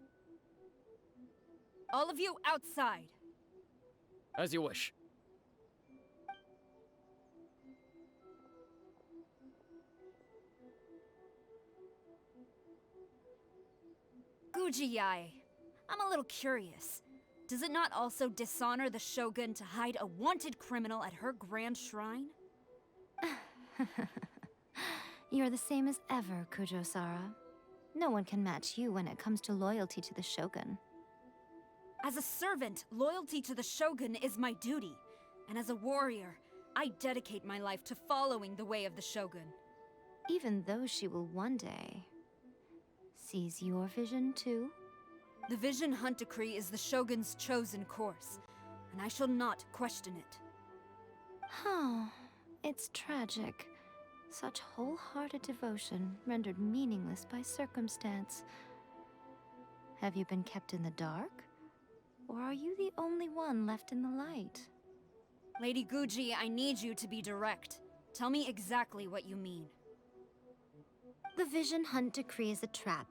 All of you outside. As you wish. Guji-ai, I'm a little curious. Does it not also dishonor the Shogun to hide a wanted criminal at her grand shrine? You're the same as ever, Kujo-sara. No one can match you when it comes to loyalty to the Shogun. As a servant, loyalty to the Shogun is my duty. And as a warrior, I dedicate my life to following the way of the Shogun. Even though she will one day seize your vision too? The Vision Hunt Decree is the Shogun's chosen course, and I shall not question it. Oh, it's tragic. Such wholehearted devotion rendered meaningless by circumstance. Have you been kept in the dark? Or are you the only one left in the light? Lady Guji, I need you to be direct. Tell me exactly what you mean. The Vision Hunt Decree is a trap.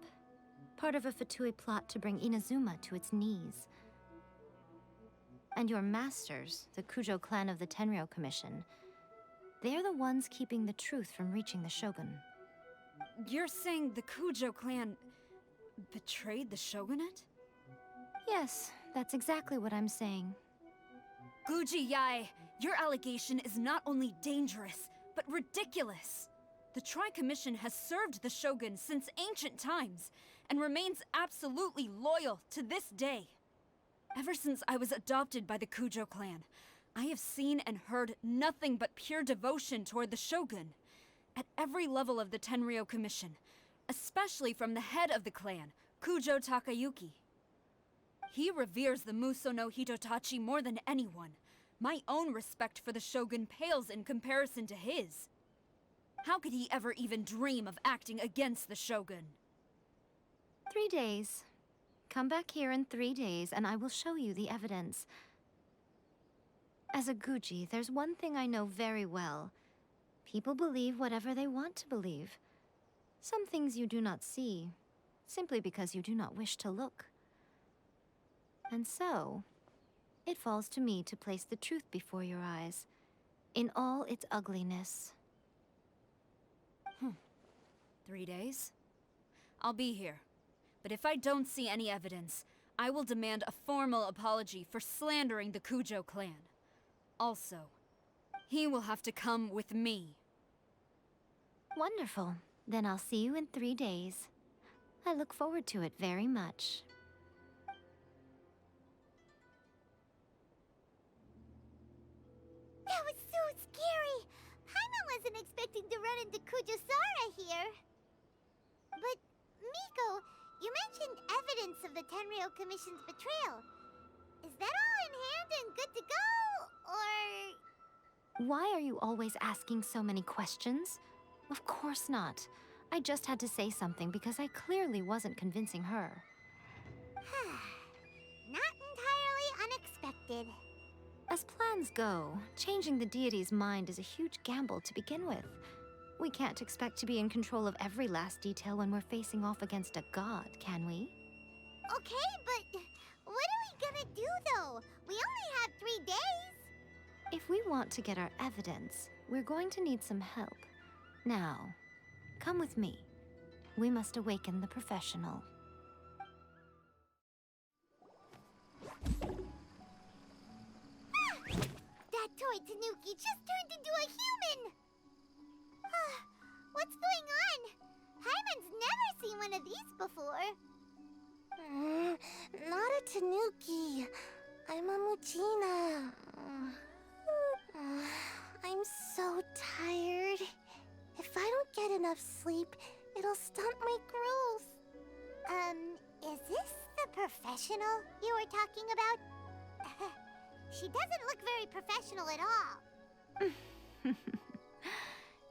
Part of a Fatui plot to bring Inazuma to its knees. And your masters, the Kujo clan of the Tenryou Commission, they're the ones keeping the truth from reaching the Shogun. You're saying the Kujo clan betrayed the Shogunate? Yes, that's exactly what I'm saying. Guji-ai, your allegation is not only dangerous, but ridiculous. The Tri-Commission has served the Shogun since ancient times, and remains absolutely loyal to this day. Ever since I was adopted by the Kujo clan, I have seen and heard nothing but pure devotion toward the Shogun. At every level of the Tenryou Commission, especially from the head of the clan, Kujo Takayuki. He reveres the Muso no Hitotachi more than anyone. My own respect for the Shogun pales in comparison to his. How could he ever even dream of acting against the Shogun? 3 days. Come back here in 3 days, and I will show you the evidence. As a Guji, there's one thing I know very well. People believe whatever they want to believe. Some things you do not see, simply because you do not wish to look. And so, it falls to me to place the truth before your eyes, in all its ugliness. 3 days? I'll be here. But if I don't see any evidence, I will demand a formal apology for slandering the Kujo clan. Also, he will have to come with me. Wonderful. Then I'll see you in 3 days. I look forward to it very much. That was so scary! Paimon wasn't expecting to run into Kujosara here. But, Miko, you mentioned evidence of the Tenryou Commission's betrayal. Is that all in hand and good to go, or...? Why are you always asking so many questions? Of course not. I just had to say something because I clearly wasn't convincing her. Not entirely unexpected. As plans go, changing the deity's mind is a huge gamble to begin with. We can't expect to be in control of every last detail when we're facing off against a god, can we? Okay, but what are we gonna do, though? We only have 3 days. If we want to get our evidence, we're going to need some help. Now, come with me. We must awaken the professional. That toy Tanuki just turned into a human! What's going on? Paimon's never seen one of these before. Not a Tanuki. I'm a Muchina. I'm so tired. If I don't get enough sleep, it'll stunt my growth. Is this the professional you were talking about? She doesn't look very professional at all.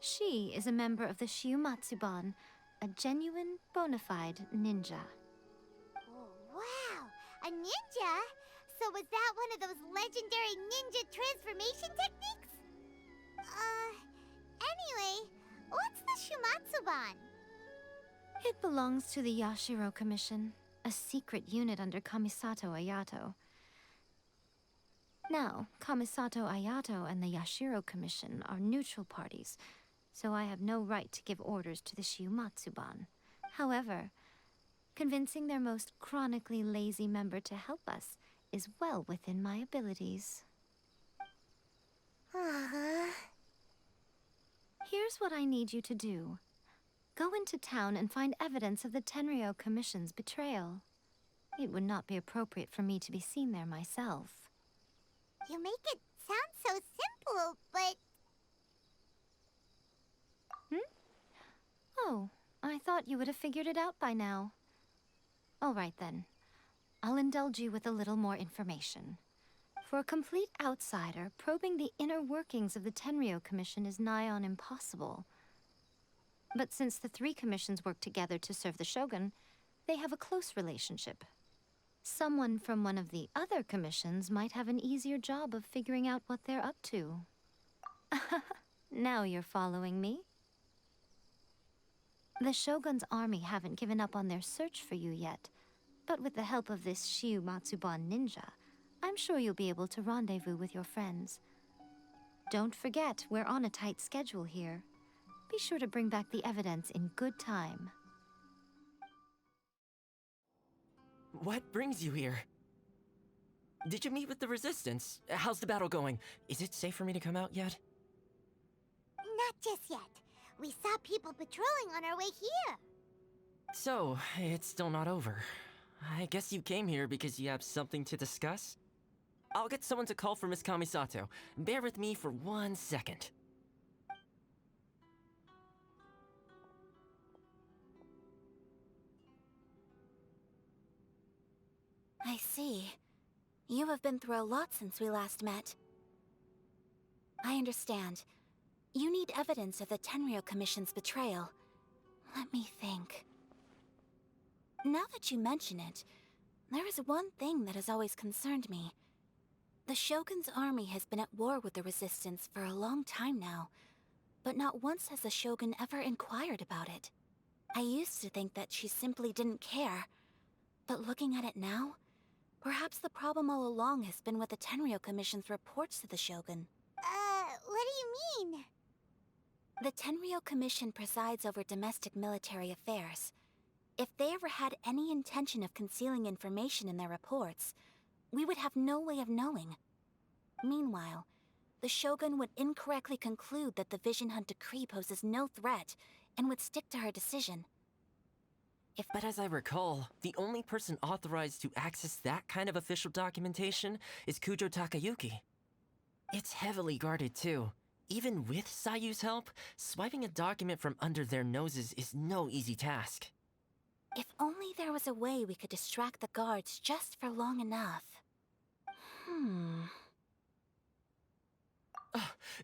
She is a member of the Shiumatsuban, a genuine, bona fide ninja. Oh, wow! A ninja? So was that one of those legendary ninja transformation techniques? Anyway, what's the Shumatsuban? It belongs to the Yashiro Commission, a secret unit under Kamisato Ayato. Now, Kamisato Ayato and the Yashiro Commission are neutral parties, so I have no right to give orders to the Shiumatsuban. However, convincing their most chronically lazy member to help us is well within my abilities. Here's what I need you to do. Go into town and find evidence of the Tenryou Commission's betrayal. It would not be appropriate for me to be seen there myself. You make it sound so simple, but... Oh, I thought you would have figured it out by now. All right then. I'll indulge you with a little more information. For a complete outsider, probing the inner workings of the Tenryou Commission is nigh on impossible. But since the 3 commissions work together to serve the Shogun, they have a close relationship. Someone from one of the other commissions might have an easier job of figuring out what they're up to. Now you're following me. The Shogun's army haven't given up on their search for you yet, but with the help of this Shiumatsuban ninja, I'm sure you'll be able to rendezvous with your friends. Don't forget, we're on a tight schedule here. Be sure to bring back the evidence in good time. What brings you here? Did you meet with the Resistance? How's the battle going? Is it safe for me to come out yet? Not just yet. We saw people patrolling on our way here. So, it's still not over. I guess you came here because you have something to discuss? I'll get someone to call for Miss Kamisato. Bear with me for 1 second. I see. You have been through a lot since we last met. I understand. You need evidence of the Tenryou Commission's betrayal. Let me think. Now that you mention it, there is one thing that has always concerned me. The Shogun's army has been at war with the Resistance for a long time now, but not once has the Shogun ever inquired about it. I used to think that she simply didn't care, but looking at it now, perhaps the problem all along has been with the Tenryou Commission's reports to the Shogun. What do you mean? The Tenryou Commission presides over domestic military affairs. If they ever had any intention of concealing information in their reports, we would have no way of knowing. Meanwhile, the Shogun would incorrectly conclude that the Vision Hunt decree poses no threat and would stick to her decision. But as I recall, the only person authorized to access that kind of official documentation is Kujo Takayuki. It's heavily guarded too. Even with Sayu's help, swiping a document from under their noses is no easy task. If only there was a way we could distract the guards just for long enough.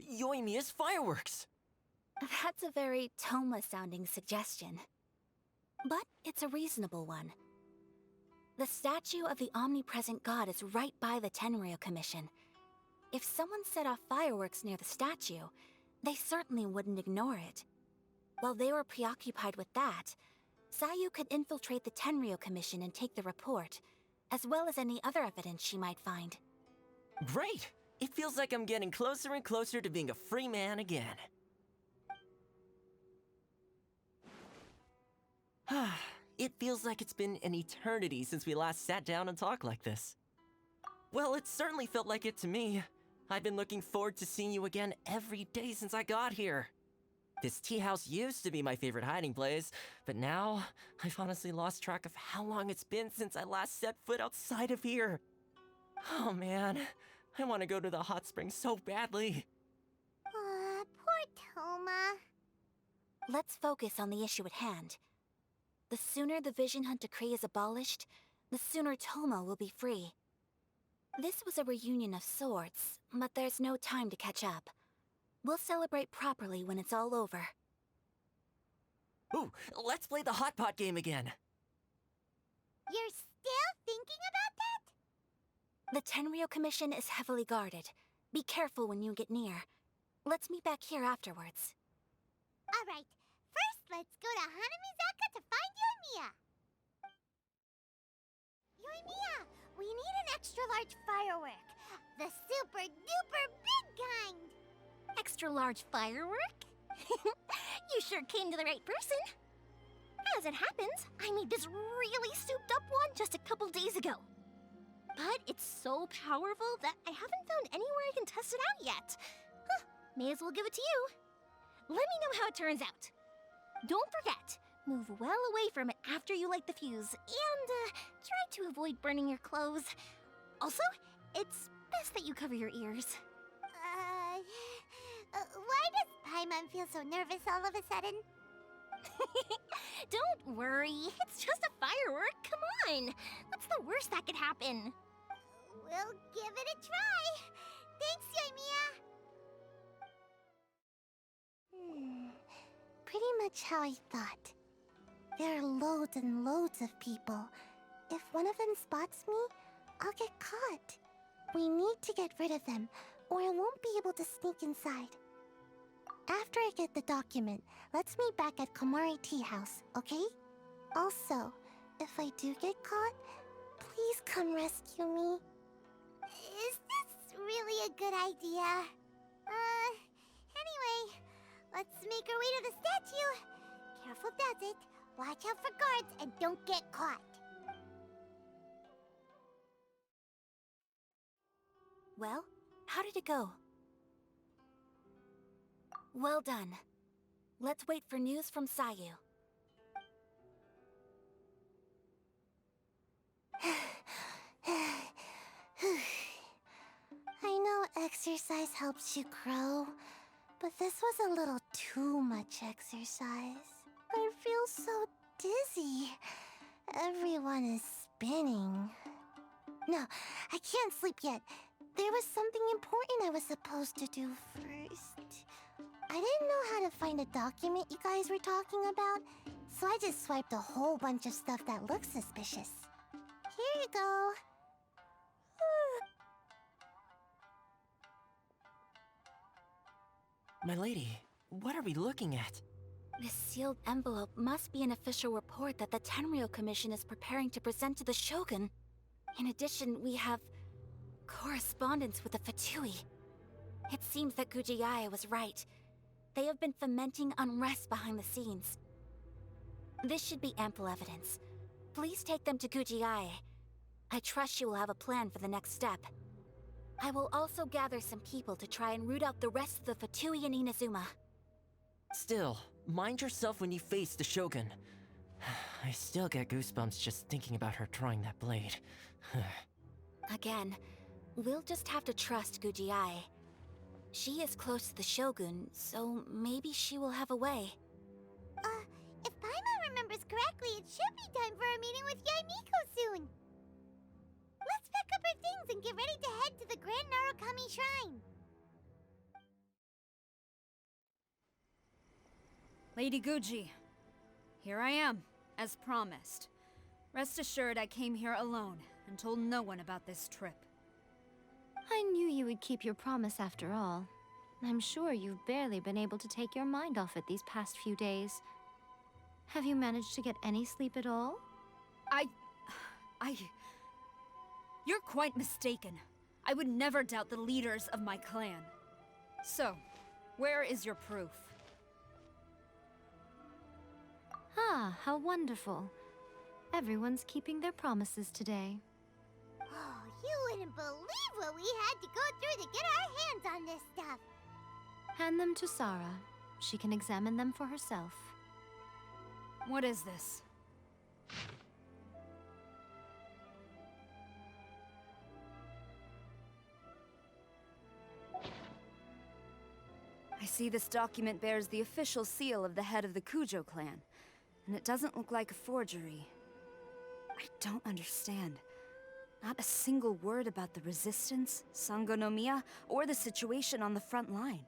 Yoimiya's fireworks! That's a very Toma-sounding suggestion. But it's a reasonable one. The statue of the omnipresent god is right by the Tenryou Commission. If someone set off fireworks near the statue, they certainly wouldn't ignore it. While they were preoccupied with that, Sayu could infiltrate the Tenryou Commission and take the report, as well as any other evidence she might find. Great! It feels like I'm getting closer and closer to being a free man again. It feels like it's been an eternity since we last sat down and talked like this. Well, it certainly felt like it to me. I've been looking forward to seeing you again every day since I got here. This tea house used to be my favorite hiding place, but now I've honestly lost track of how long it's been since I last set foot outside of here. Oh man, I want to go to the hot springs so badly. Poor Toma. Let's focus on the issue at hand. The sooner the Vision Hunt decree is abolished, the sooner Toma will be free. This was a reunion of sorts, but there's no time to catch up. We'll celebrate properly when it's all over. Ooh, let's play the hot pot game again. You're still thinking about that? The Tenryou Commission is heavily guarded. Be careful when you get near. Let's meet back here afterwards. Alright, first let's go to Hanamizaka to find Yoimiya. Yoimiya, we need an extra large firework. The super duper big kind. Extra large firework? You sure came to the right person. As it happens, I made this really souped up one just a couple days ago. But it's so powerful that I haven't found anywhere I can test it out yet. Huh, may as well give it to you. Let me know how it turns out. Don't forget, move well away from it after you light the fuse, and try to avoid burning your clothes. Also, it's best that you cover your ears. Why does Paimon feel so nervous all of a sudden? Don't worry, it's just a firework, come on! What's the worst that could happen? We'll give it a try. Thanks, Yoimiya. Pretty much how I thought. There are loads and loads of people. If one of them spots me, I'll get caught. We need to get rid of them, or I won't be able to sneak inside. After I get the document, let's meet back at Komari Tea House, okay? Also, if I do get caught, please come rescue me. Is this really a good idea? Anyway, let's make our way to the statue. Careful does it. Watch out for guards and don't get caught. Well, how did it go? Well done. Let's wait for news from Sayu. I know exercise helps you grow, but this was a little too much exercise. I feel so dizzy. Everyone is spinning. No, I can't sleep yet. There was something important I was supposed to do first. I didn't know how to find a document you guys were talking about, so I just swiped a whole bunch of stuff that looks suspicious. Here you go. My lady, what are we looking at? This sealed envelope must be an official report that the Tenryou Commission is preparing to present to the Shogun. In addition, we have correspondence with the Fatui. It seems that Gujiaya was right. They have been fomenting unrest behind the scenes. This should be ample evidence. Please take them to Gujiaya. I trust you will have a plan for the next step. I will also gather some people to try and root out the rest of the Fatui in Inazuma. Still, mind yourself when you face the Shogun. I still get goosebumps just thinking about her drawing that blade. Again, we'll just have to trust Gujiai. She is close to the Shogun, so maybe she will have a way. If Paimon remembers correctly, it should be time for a meeting with Yaimiko soon. Let's pack up our things and get ready to head to the Grand Narukami Shrine. Lady Guji, here I am, as promised. Rest assured I came here alone and told no one about this trip. I knew you would keep your promise after all. I'm sure you've barely been able to take your mind off it these past few days. Have you managed to get any sleep at all? You're quite mistaken. I would never doubt the leaders of my clan. So, where is your proof? Ah, how wonderful. Everyone's keeping their promises today. Oh, you wouldn't believe what we had to go through to get our hands on this stuff. Hand them to Sarah. She can examine them for herself. What is this? I see this document bears the official seal of the head of the Kujo clan, and it doesn't look like a forgery. I don't understand. Not a single word about the resistance, Sangonomiya, or the situation on the front line.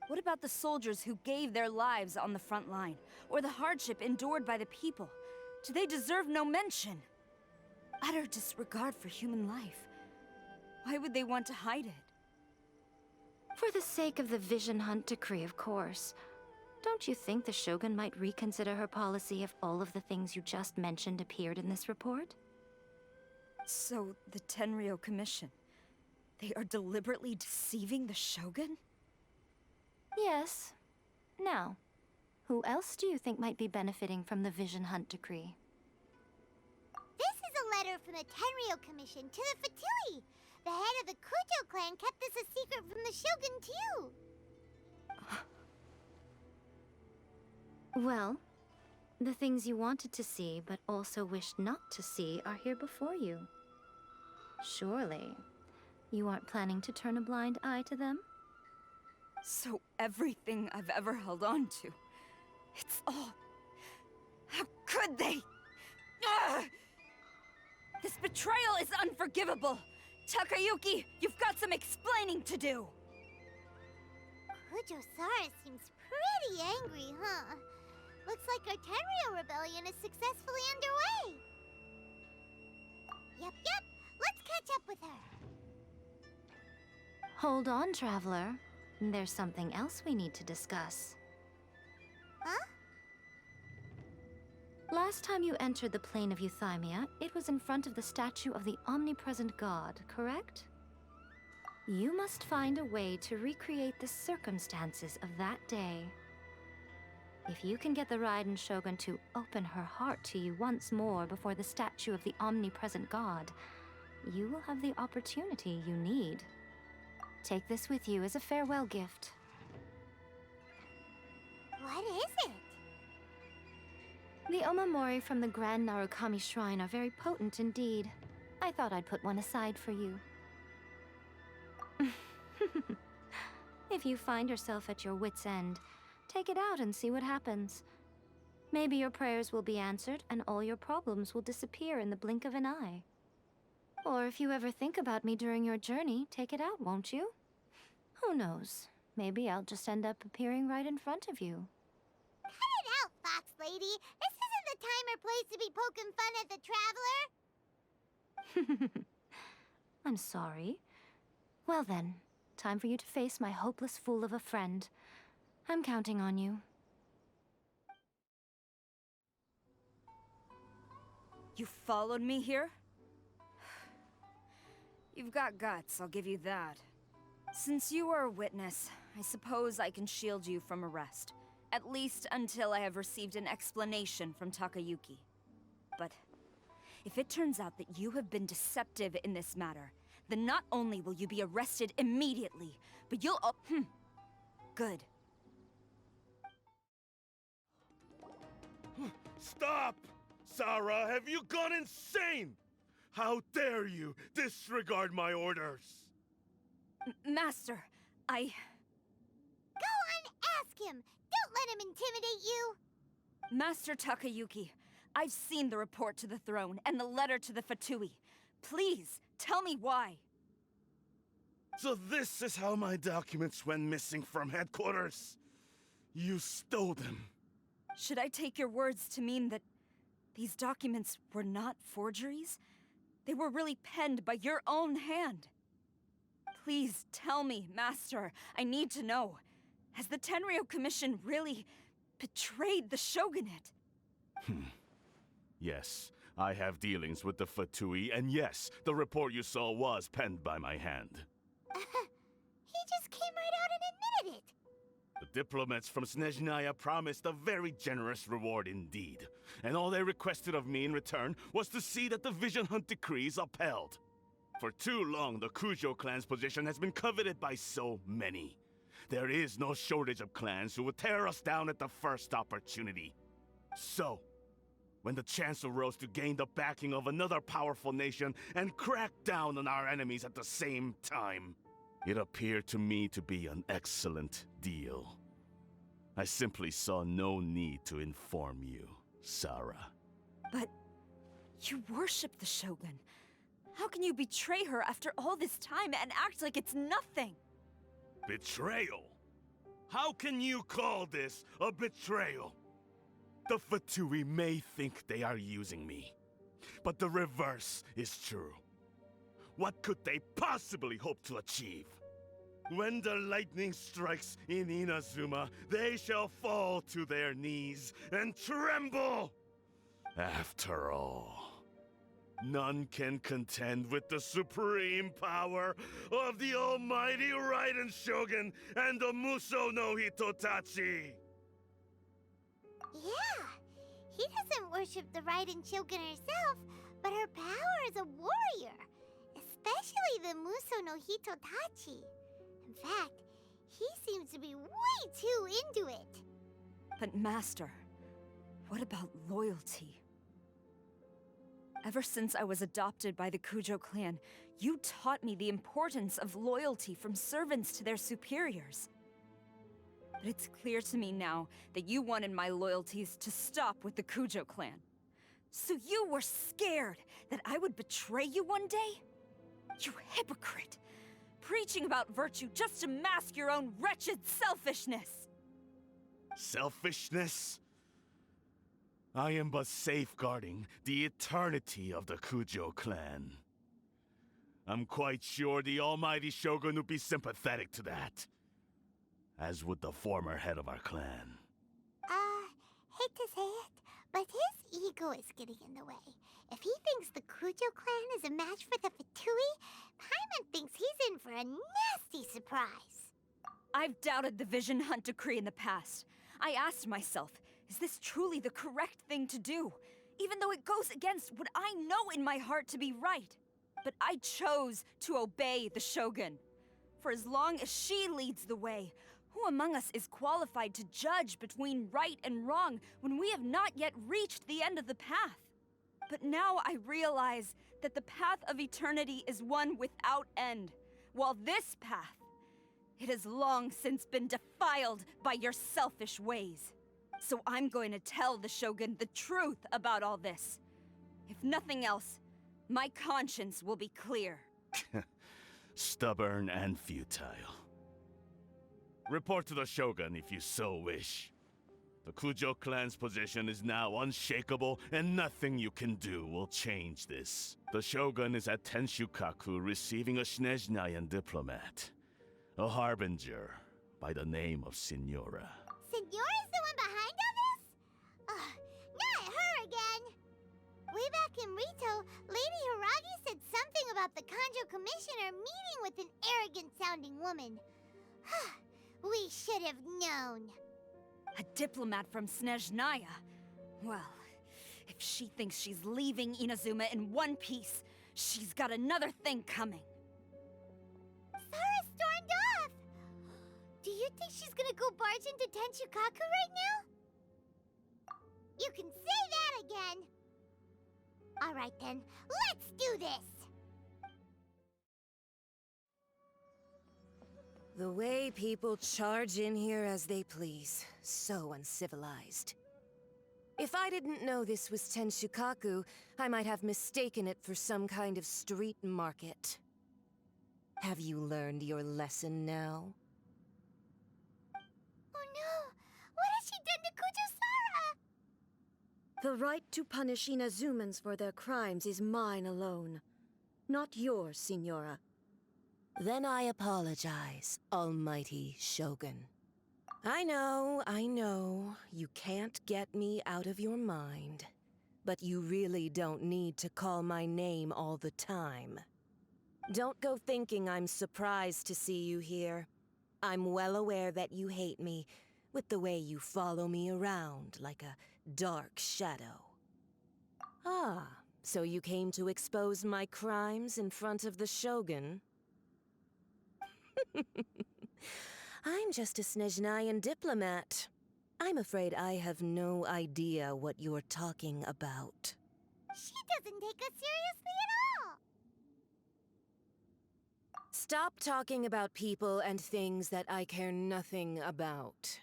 What about the soldiers who gave their lives on the front line, or the hardship endured by the people? Do they deserve no mention? Utter disregard for human life. Why would they want to hide it? For the sake of the Vision Hunt decree, of course. Don't you think the Shogun might reconsider her policy if all of the things you just mentioned appeared in this report? So, the Tenryou Commission, they are deliberately deceiving the Shogun? Yes. Now, who else do you think might be benefiting from the Vision Hunt decree? This is a letter from the Tenryou Commission to the Fatui. The head of the Kujo clan kept this a secret from the Shogun, too. Well, the things you wanted to see but also wished not to see are here before you. Surely, you aren't planning to turn a blind eye to them? So everything I've ever held on to, it's all... How could they? Ugh! This betrayal is unforgivable! Takayuki, you've got some explaining to do! Kujo-Sara seems pretty angry, huh? Looks like our Tenryou rebellion is successfully underway. Yep. Let's catch up with her. Hold on, Traveler. There's something else we need to discuss. Huh? Last time you entered the plane of Euthymia, it was in front of the statue of the omnipresent god, correct? You must find a way to recreate the circumstances of that day. If you can get the Raiden Shogun to open her heart to you once more before the statue of the omnipresent god, you will have the opportunity you need. Take this with you as a farewell gift. What is it? The omamori from the Grand Narukami Shrine are very potent indeed. I thought I'd put one aside for you. If you find yourself at your wit's end, take it out and see what happens. Maybe your prayers will be answered and all your problems will disappear in the blink of an eye. Or if you ever think about me during your journey, take it out, won't you? Who knows? Maybe I'll just end up appearing right in front of you. Cut it out, Fox Lady. This isn't the time or place to be poking fun at the Traveler. I'm sorry. Well then, time for you to face my hopeless fool of a friend. I'm counting on you. You followed me here? You've got guts, I'll give you that. Since you are a witness, I suppose I can shield you from arrest. At least until I have received an explanation from Takayuki. But if it turns out that you have been deceptive in this matter, then not only will you be arrested immediately, but you'll Good. Stop! Sarah, have you gone insane? How dare you disregard my orders? Master, Go on, ask him! Don't let him intimidate you! Master Takayuki, I've seen the report to the throne and the letter to the Fatui. Please, tell me why. So this is how my documents went missing from headquarters? You stole them. Should I take your words to mean that these documents were not forgeries? They were really penned by your own hand. Please tell me, Master. I need to know. Has the Tenryou Commission really betrayed the Shogunate? Yes, I have dealings with the Fatui, and yes, the report you saw was penned by my hand. He just came right out and admitted it. The diplomats from Snezhnaya promised a very generous reward indeed, and all they requested of me in return was to see that the Vision Hunt decree is upheld. For too long, the Kujo clan's position has been coveted by so many. There is no shortage of clans who would tear us down at the first opportunity. So, when the chance arose to gain the backing of another powerful nation and crack down on our enemies at the same time, it appeared to me to be an excellent deal. I simply saw no need to inform you, Sarah. But you worship the Shogun. How can you betray her after all this time and act like it's nothing? Betrayal? How can you call this a betrayal? The Fatui may think they are using me, but the reverse is true. What could they possibly hope to achieve? When the lightning strikes in Inazuma, they shall fall to their knees and tremble! After all, none can contend with the supreme power of the almighty Raiden Shogun and the Muso no Hitotachi! Yeah, he doesn't worship the Raiden Shogun herself, but her power as a warrior. Especially the Muso no Hitotachi. In fact, he seems to be way too into it. But Master, what about loyalty? Ever since I was adopted by the Kujo clan, you taught me the importance of loyalty from servants to their superiors. But it's clear to me now that you wanted my loyalties to stop with the Kujo clan. So you were scared that I would betray you one day? You hypocrite! Preaching about virtue just to mask your own wretched selfishness! Selfishness? I am but safeguarding the eternity of the Kujo clan. I'm quite sure the almighty Shogun would be sympathetic to that. As would the former head of our clan. Hate to say it, but his ego is getting in the way. If he thinks the Kujo clan is a match for the Fatui, Paimon thinks he's in for a nasty surprise. I've doubted the Vision Hunt decree in the past. I asked myself, is this truly the correct thing to do? Even though it goes against what I know in my heart to be right. But I chose to obey the Shogun. For as long as she leads the way, who among us is qualified to judge between right and wrong when we have not yet reached the end of the path? But now I realize that the path of eternity is one without end, while this path, it has long since been defiled by your selfish ways. So I'm going to tell the Shogun the truth about all this. If nothing else, my conscience will be clear. Stubborn and futile. Report to the Shogun if you so wish. The Kujo clan's position is now unshakable, and nothing you can do will change this. The Shogun is at Tenshukaku receiving a Snezhnayan diplomat. A harbinger by the name of Signora. Signora's the one behind all this? Not her again! Way back in Rito, Lady Hiragi said something about the Kanjo Commissioner meeting with an arrogant-sounding woman. We should have known. A diplomat from Snezhnaya? Well, if she thinks she's leaving Inazuma in one piece, she's got another thing coming. Sara stormed off! Do you think she's gonna go barge into Tenshukaku right now? You can say that again! Alright then, let's do this! The way people charge in here as they please. So uncivilized. If I didn't know this was Tenshukaku, I might have mistaken it for some kind of street market. Have you learned your lesson now? Oh no! What has she done to Kujo-Sara? The right to punish Inazumans for their crimes is mine alone. Not yours, Signora. Then I apologize, Almighty Shogun. I know, you can't get me out of your mind. But you really don't need to call my name all the time. Don't go thinking I'm surprised to see you here. I'm well aware that you hate me, with the way you follow me around like a dark shadow. Ah, so you came to expose my crimes in front of the Shogun? I'm just a Snezhnayan diplomat. I'm afraid I have no idea what you're talking about. She doesn't take us seriously at all! Stop talking about people and things that I care nothing about.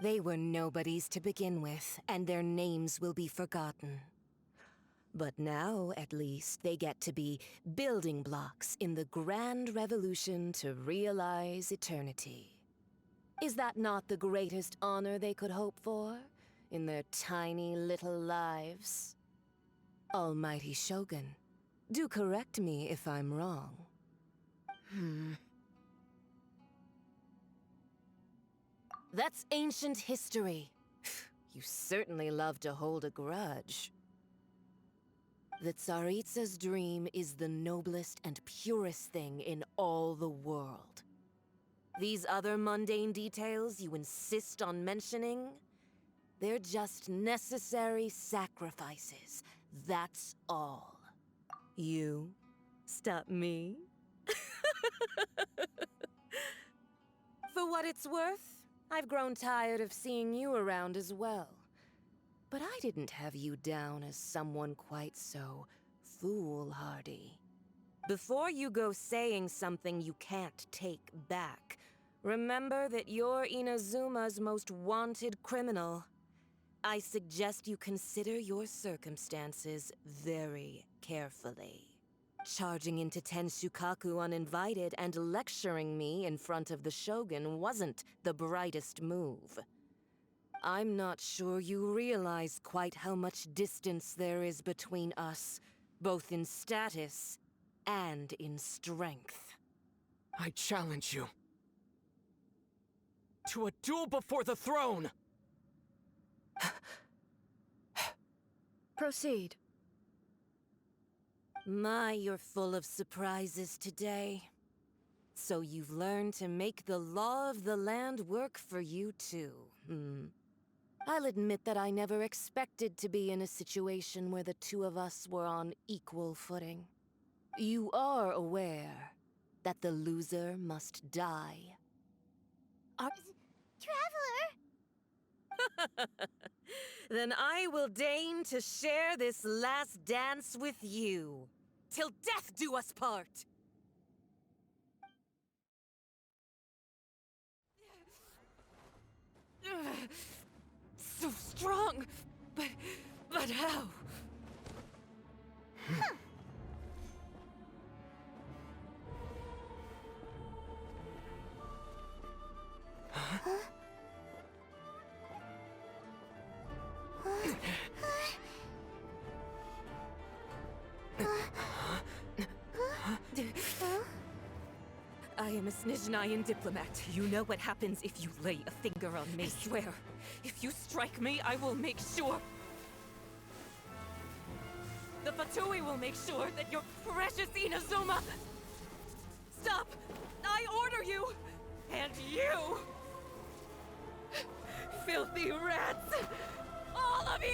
They were nobodies to begin with, and their names will be forgotten. But now, at least, they get to be building blocks in the grand revolution to realize eternity. Is that not the greatest honor they could hope for in their tiny little lives? Almighty Shogun, do correct me if I'm wrong. That's ancient history. You certainly love to hold a grudge. The Tsaritsa's dream is the noblest and purest thing in all the world. These other mundane details you insist on mentioning, they're just necessary sacrifices. That's all. You stop me? For what it's worth, I've grown tired of seeing you around as well. But I didn't have you down as someone quite so foolhardy. Before you go saying something you can't take back, remember that you're Inazuma's most wanted criminal. I suggest you consider your circumstances very carefully. Charging into Tenshukaku uninvited and lecturing me in front of the Shogun wasn't the brightest move. I'm not sure you realize quite how much distance there is between us, both in status and in strength. I challenge you to a duel before the throne! Proceed. My, you're full of surprises today. So you've learned to make the law of the land work for you too, I'll admit that I never expected to be in a situation where the two of us were on equal footing. You are aware that the loser must die. Traveler! Then I will deign to share this last dance with you. Till death do us part! So strong, but how? I am a Snezhnayan diplomat. You know what happens if you lay a finger on me. I swear, if you strike me, I will make sure. The Fatui will make sure that your precious Inazuma... Stop! I order you! And you! Filthy rats! All of you!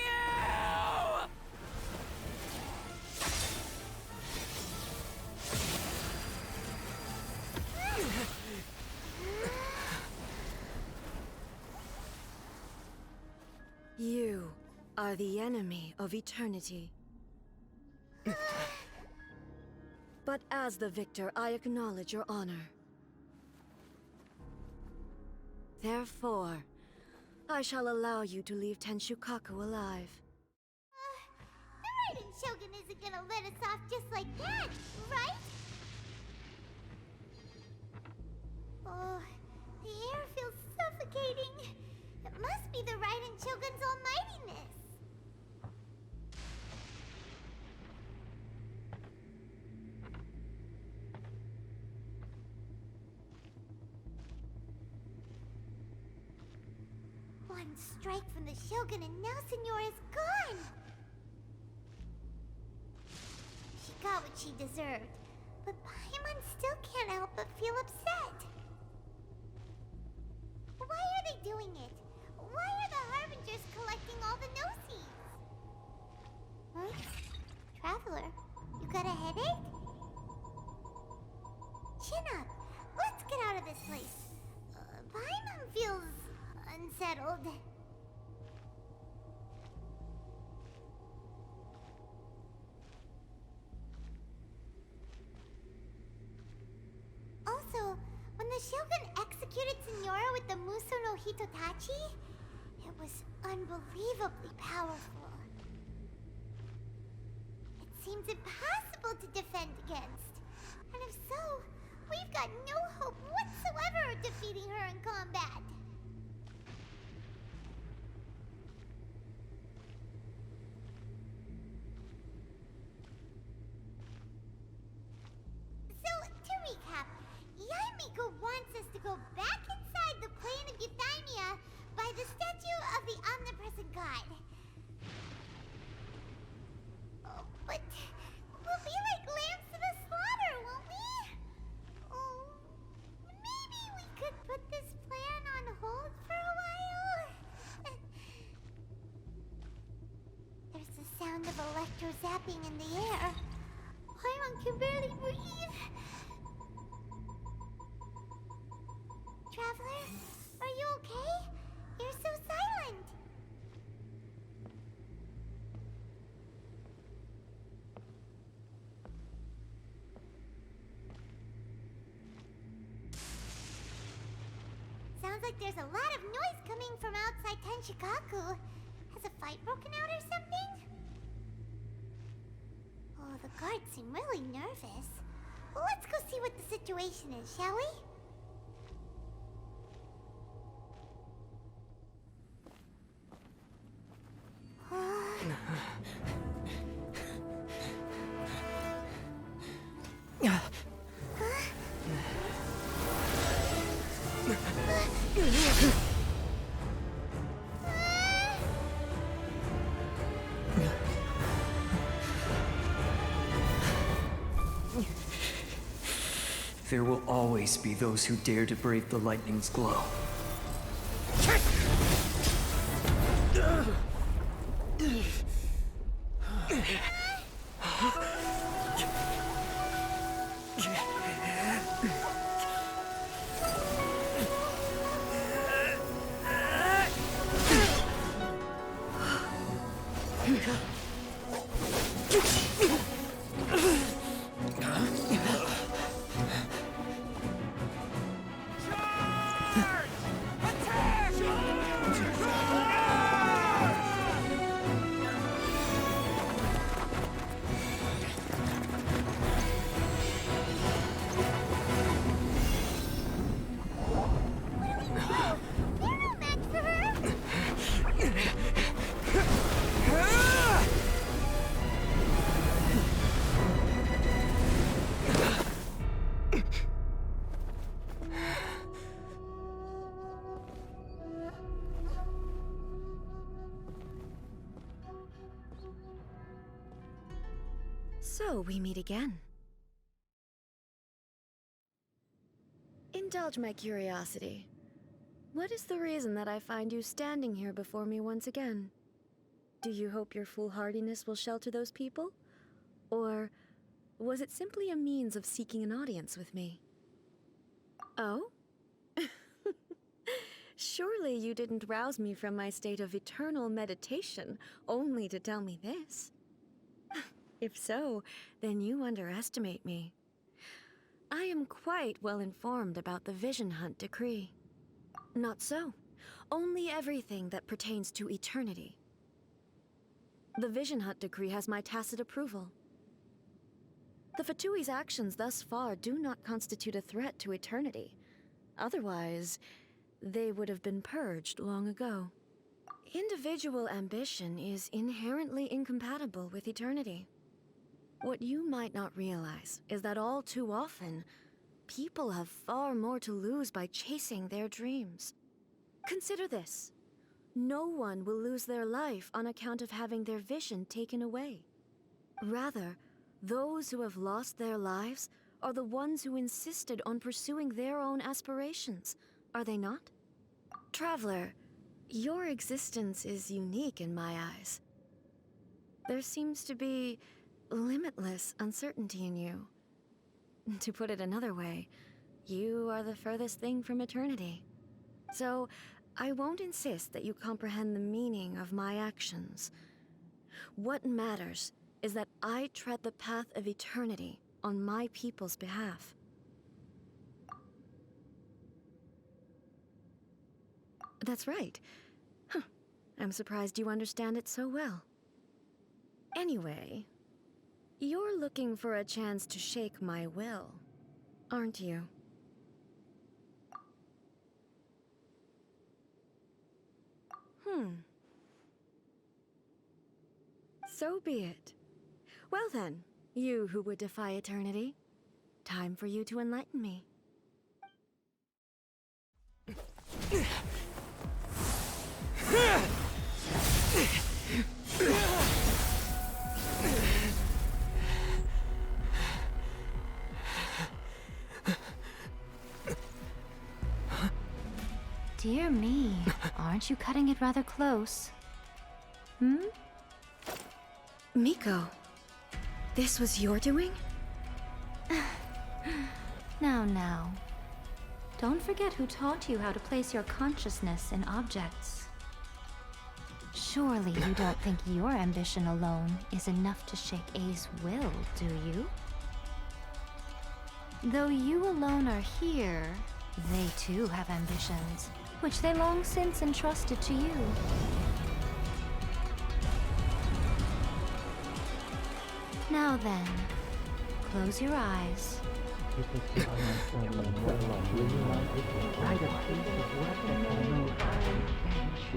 You are the enemy of eternity. But as the victor, I acknowledge your honor. Therefore, I shall allow you to leave Tenshukaku alive. The Raiden Shogun isn't gonna let us off just like that, right? Oh, the air feels suffocating. It must be the Raiden Shogun's almightiness. One strike from the Shogun and now Senora's gone! She got what she deserved, but Paimon still can't help but feel upset. Why are they doing it? Why are the Harbingers collecting all the no-seeds? Huh? Traveler, you got a headache? Chin up. Let's get out of this place. Paimon feels unsettled. Also, when the Shogun executed Senora with the Muso no Hitotachi, it was unbelievably powerful. It seems impossible to defend against. And if so, we've got no hope whatsoever of defeating her in combat. So, to recap, Yaimiko wants us to go back inside the plane of Euthymia by the statue of the omnipresent god. Oh, but we'll be like lambs to the slaughter, won't we? Oh, maybe we could put this plan on hold for a while? There's the sound of electro zapping in the air. Paimon can barely breathe. Traveler, are you okay? You're so silent. Sounds like there's a lot of noise coming from outside Tenshukaku. Has a fight broken out or something? Oh, the guards seem really nervous. Well, let's go see what the situation is, shall we? There will always be those who dare to brave the lightning's glow. So we meet again. Indulge my curiosity. What is the reason that I find you standing here before me once again? Do you hope your foolhardiness will shelter those people? Or was it simply a means of seeking an audience with me? Oh? Surely you didn't rouse me from my state of eternal meditation only to tell me this. If so, then you underestimate me. I am quite well informed about the Vision Hunt decree. Not so. Only everything that pertains to eternity. The Vision Hunt decree has my tacit approval. The Fatui's actions thus far do not constitute a threat to eternity. Otherwise, they would have been purged long ago. Individual ambition is inherently incompatible with eternity. What you might not realize is that all too often, people have far more to lose by chasing their dreams. Consider this. No one will lose their life on account of having their vision taken away. Rather, those who have lost their lives are the ones who insisted on pursuing their own aspirations, are they not? Traveler, your existence is unique in my eyes. There seems to be limitless uncertainty in you. To put it another way, you are the furthest thing from eternity. So, I won't insist that you comprehend the meaning of my actions. What matters is that I tread the path of eternity on my people's behalf. That's right. Huh. I'm surprised you understand it so well. Anyway, you're looking for a chance to shake my will, aren't you? So be it. Well then, you who would defy eternity, time for you to enlighten me. Dear me, aren't you cutting it rather close? Miko, this was your doing? Now. Don't forget who taught you how to place your consciousness in objects. Surely you don't think your ambition alone is enough to shake A's will, do you? Though you alone are here, they too have ambitions, which they long since entrusted to you. Now then, close your eyes.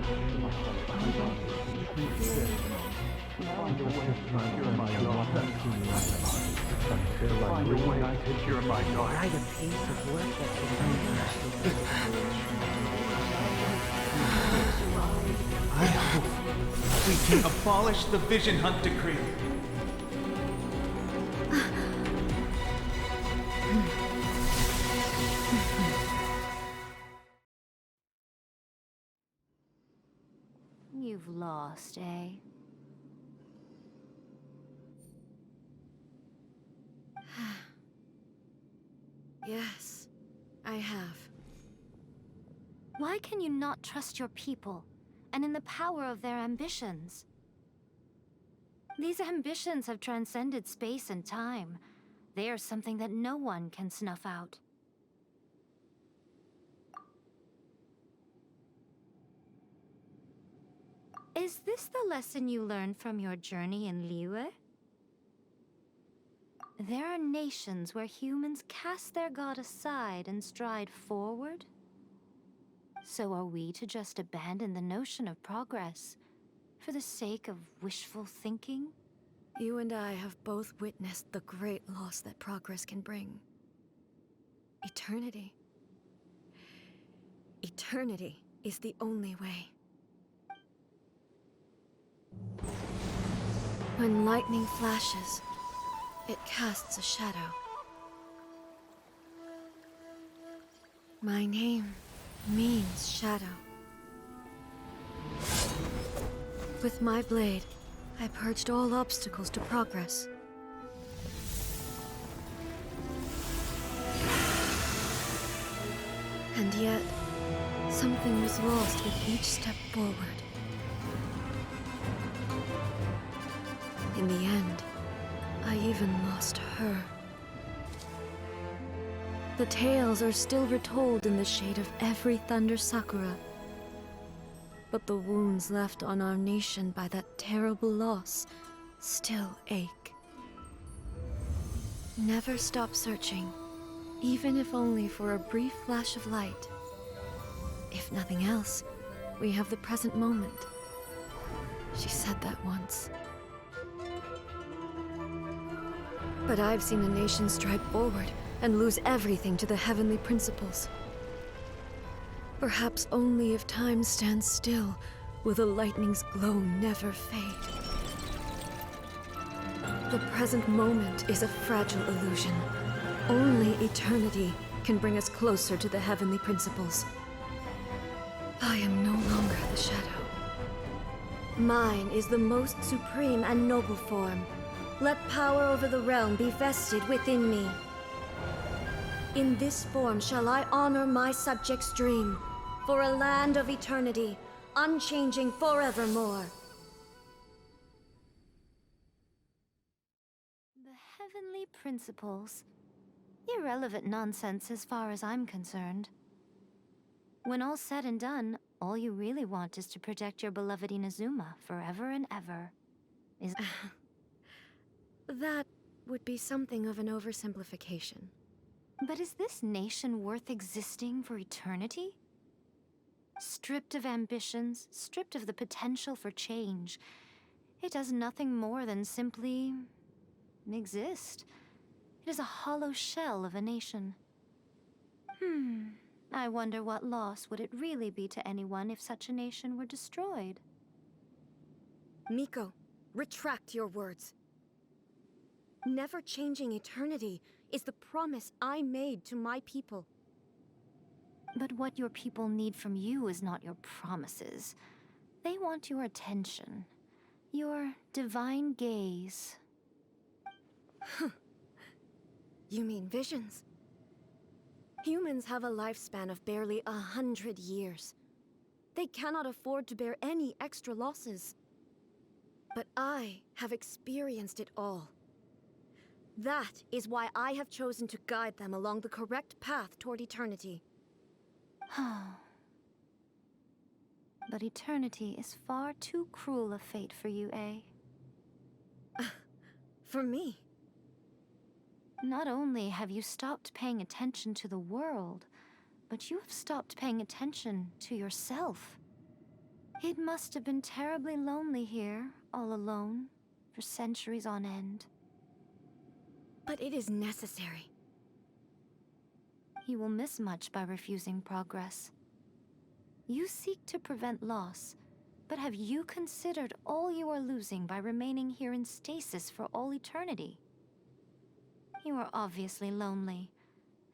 I hope we can abolish the Vision Hunt decree. You've lost, eh? Yes, I have. Why can you not trust your people, and in the power of their ambitions? These ambitions have transcended space and time. They are something that no one can snuff out. Is this the lesson you learned from your journey in Liyue? There are nations where humans cast their god aside and stride forward. So are we to just abandon the notion of progress for the sake of wishful thinking? You and I have both witnessed the great loss that progress can bring. Eternity. Eternity is the only way. When lightning flashes, It casts a shadow. My name means shadow. With my blade, I purged all obstacles to progress. And yet, something was lost with each step forward. In the end, I even lost her. The tales are still retold in the shade of every Thunder Sakura. But the wounds left on our nation by that terrible loss still ache. Never stop searching, even if only for a brief flash of light. If nothing else, we have the present moment. She said that once. But I've seen a nation stride forward and lose everything to the heavenly principles. Perhaps only if time stands still will the lightning's glow never fade. The present moment is a fragile illusion. Only eternity can bring us closer to the heavenly principles. I am no longer the shadow. Mine is the most supreme and noble form. Let power over the realm be vested within me. In this form shall I honor my subjects' dream, for a land of eternity, unchanging forevermore. The heavenly principles. Irrelevant nonsense as far as I'm concerned. When all's said and done, all you really want is to protect your beloved Inazuma forever and ever. Is That would be something of an oversimplification. But is this nation worth existing for eternity? Stripped of ambitions, stripped of the potential for change, it does nothing more than simply exist. It is a hollow shell of a nation. I wonder what loss would it really be to anyone if such a nation were destroyed? Miko, retract your words. Never changing eternity is the promise I made to my people. But what your people need from you is not your promises. They want your attention. Your divine gaze. You mean visions? Humans have a lifespan of barely 100 years. They cannot afford to bear any extra losses. But I have experienced it all. That is why I have chosen to guide them along the correct path toward eternity. But eternity is far too cruel a fate for you, eh? For me? Not only have you stopped paying attention to the world, but you have stopped paying attention to yourself. It must have been terribly lonely here, all alone, for centuries on end. But it is necessary. You will miss much by refusing progress. You seek to prevent loss, but have you considered all you are losing by remaining here in stasis for all eternity? You are obviously lonely,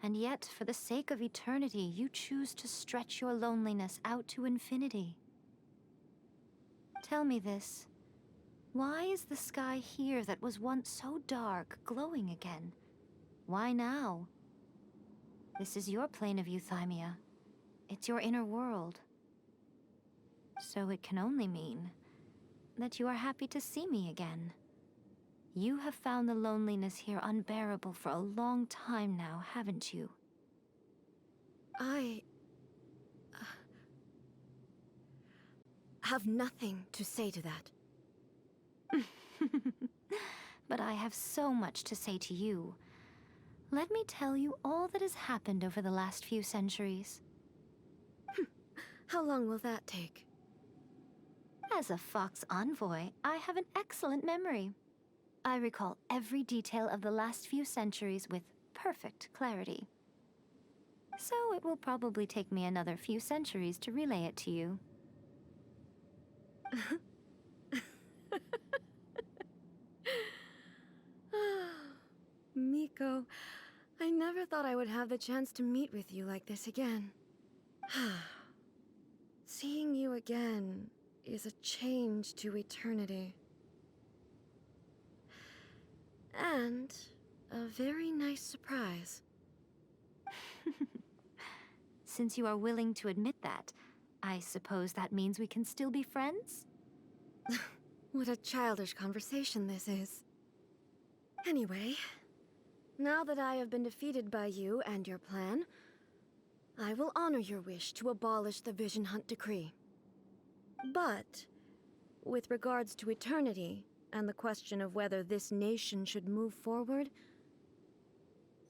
and yet for the sake of eternity, you choose to stretch your loneliness out to infinity. Tell me this. Why is the sky here that was once so dark glowing again? Why now? This is your plane of euthymia. It's your inner world. So it can only mean that you are happy to see me again. You have found the loneliness here unbearable for a long time now, haven't you? I have nothing to say to that. But I have so much to say to you. Let me tell you all that has happened over the last few centuries. How long will that take? As a Fox envoy, I have an excellent memory. I recall every detail of the last few centuries with perfect clarity. So it will probably take me another few centuries to relay it to you. Miko. I never thought I would have the chance to meet with you like this again. Seeing you again is a change to eternity. And a very nice surprise. Since you are willing to admit that, I suppose that means we can still be friends? What a childish conversation this is. Anyway, now that I have been defeated by you and your plan, I will honor your wish to abolish the Vision Hunt Decree. But, with regards to eternity, and the question of whether this nation should move forward,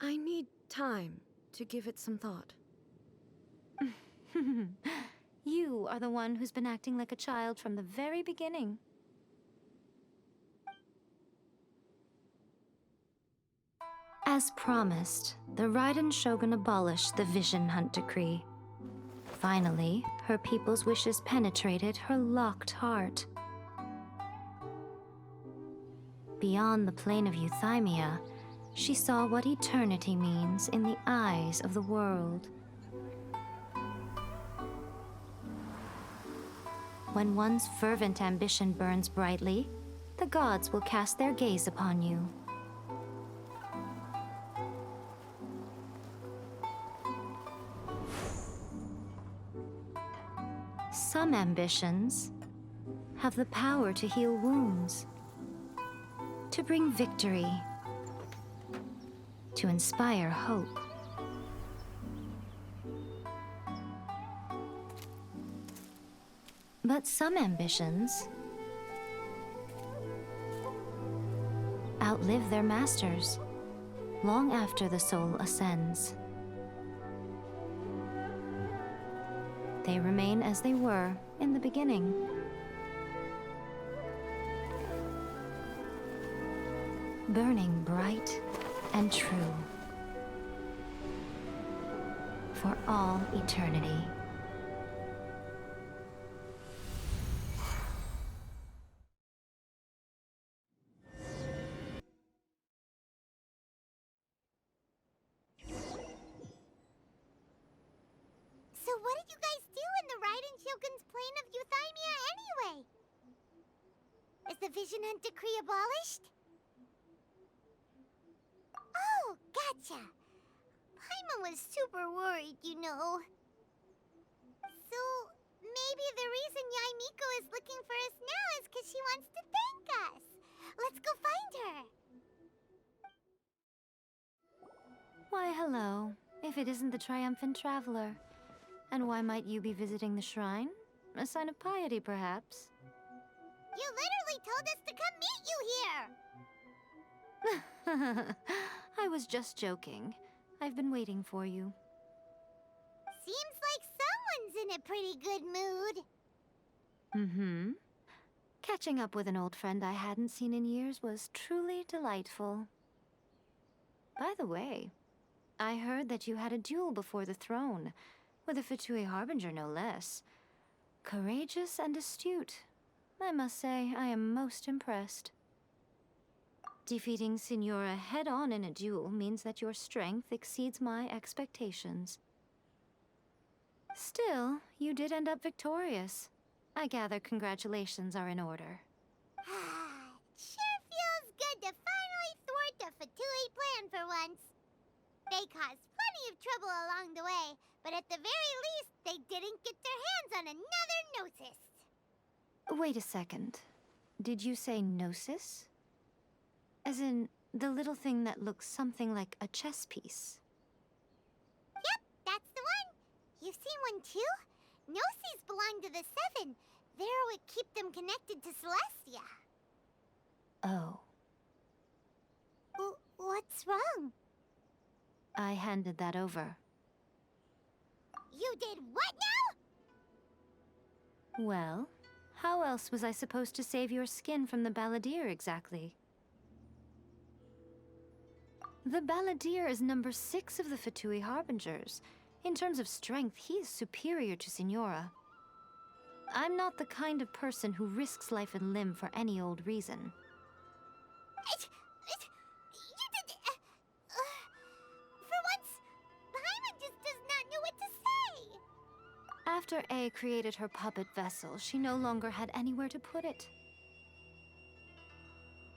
I need time to give it some thought. You are the one who's been acting like a child from the very beginning. As promised, the Raiden Shogun abolished the Vision Hunt Decree. Finally, her people's wishes penetrated her locked heart. Beyond the plane of Euthymia, she saw what eternity means in the eyes of the world. When one's fervent ambition burns brightly, the gods will cast their gaze upon you. Some ambitions have the power to heal wounds, to bring victory, to inspire hope. But some ambitions outlive their masters long after the soul ascends. They remain as they were in the beginning. Burning bright and true for all eternity. So what did you guys do in the Raiden Shogun's plane of Euthymia anyway? Is the Vision Hunt Decree abolished? Oh, gotcha. Paimon was super worried, you know. So, maybe the reason Yai Miko is looking for us now is because she wants to thank us. Let's go find her. Why, hello. If it isn't the triumphant traveler. And why might you be visiting the shrine? A sign of piety, perhaps? You literally told us to come meet you here! I was just joking. I've been waiting for you. Seems like someone's in a pretty good mood. Mm-hmm. Catching up with an old friend I hadn't seen in years was truly delightful. By the way, I heard that you had a duel before the throne, with a Fatui Harbinger no less. Courageous and astute. I must say, I am most impressed. Defeating Signora head-on in a duel means that your strength exceeds my expectations. Still, you did end up victorious. I gather congratulations are in order. Sure feels good to finally thwart the Fatui plan for once. They caused plenty of trouble along the way, but at the very least, they didn't get their hands on another Gnosis. Wait a second. Did you say Gnosis? As in, the little thing that looks something like a chess piece? Yep, that's the one. You've seen one too? Gnosis belong to the Seven. They're what keep them connected to Celestia. Oh. What's wrong? I handed that over. You did what now? Well, how else was I supposed to save your skin from the Balladeer exactly? The Balladeer is number 6 of the Fatui Harbingers. In terms of strength, he is superior to Signora. I'm not the kind of person who risks life and limb for any old reason. You did... After A created her puppet vessel, she no longer had anywhere to put it.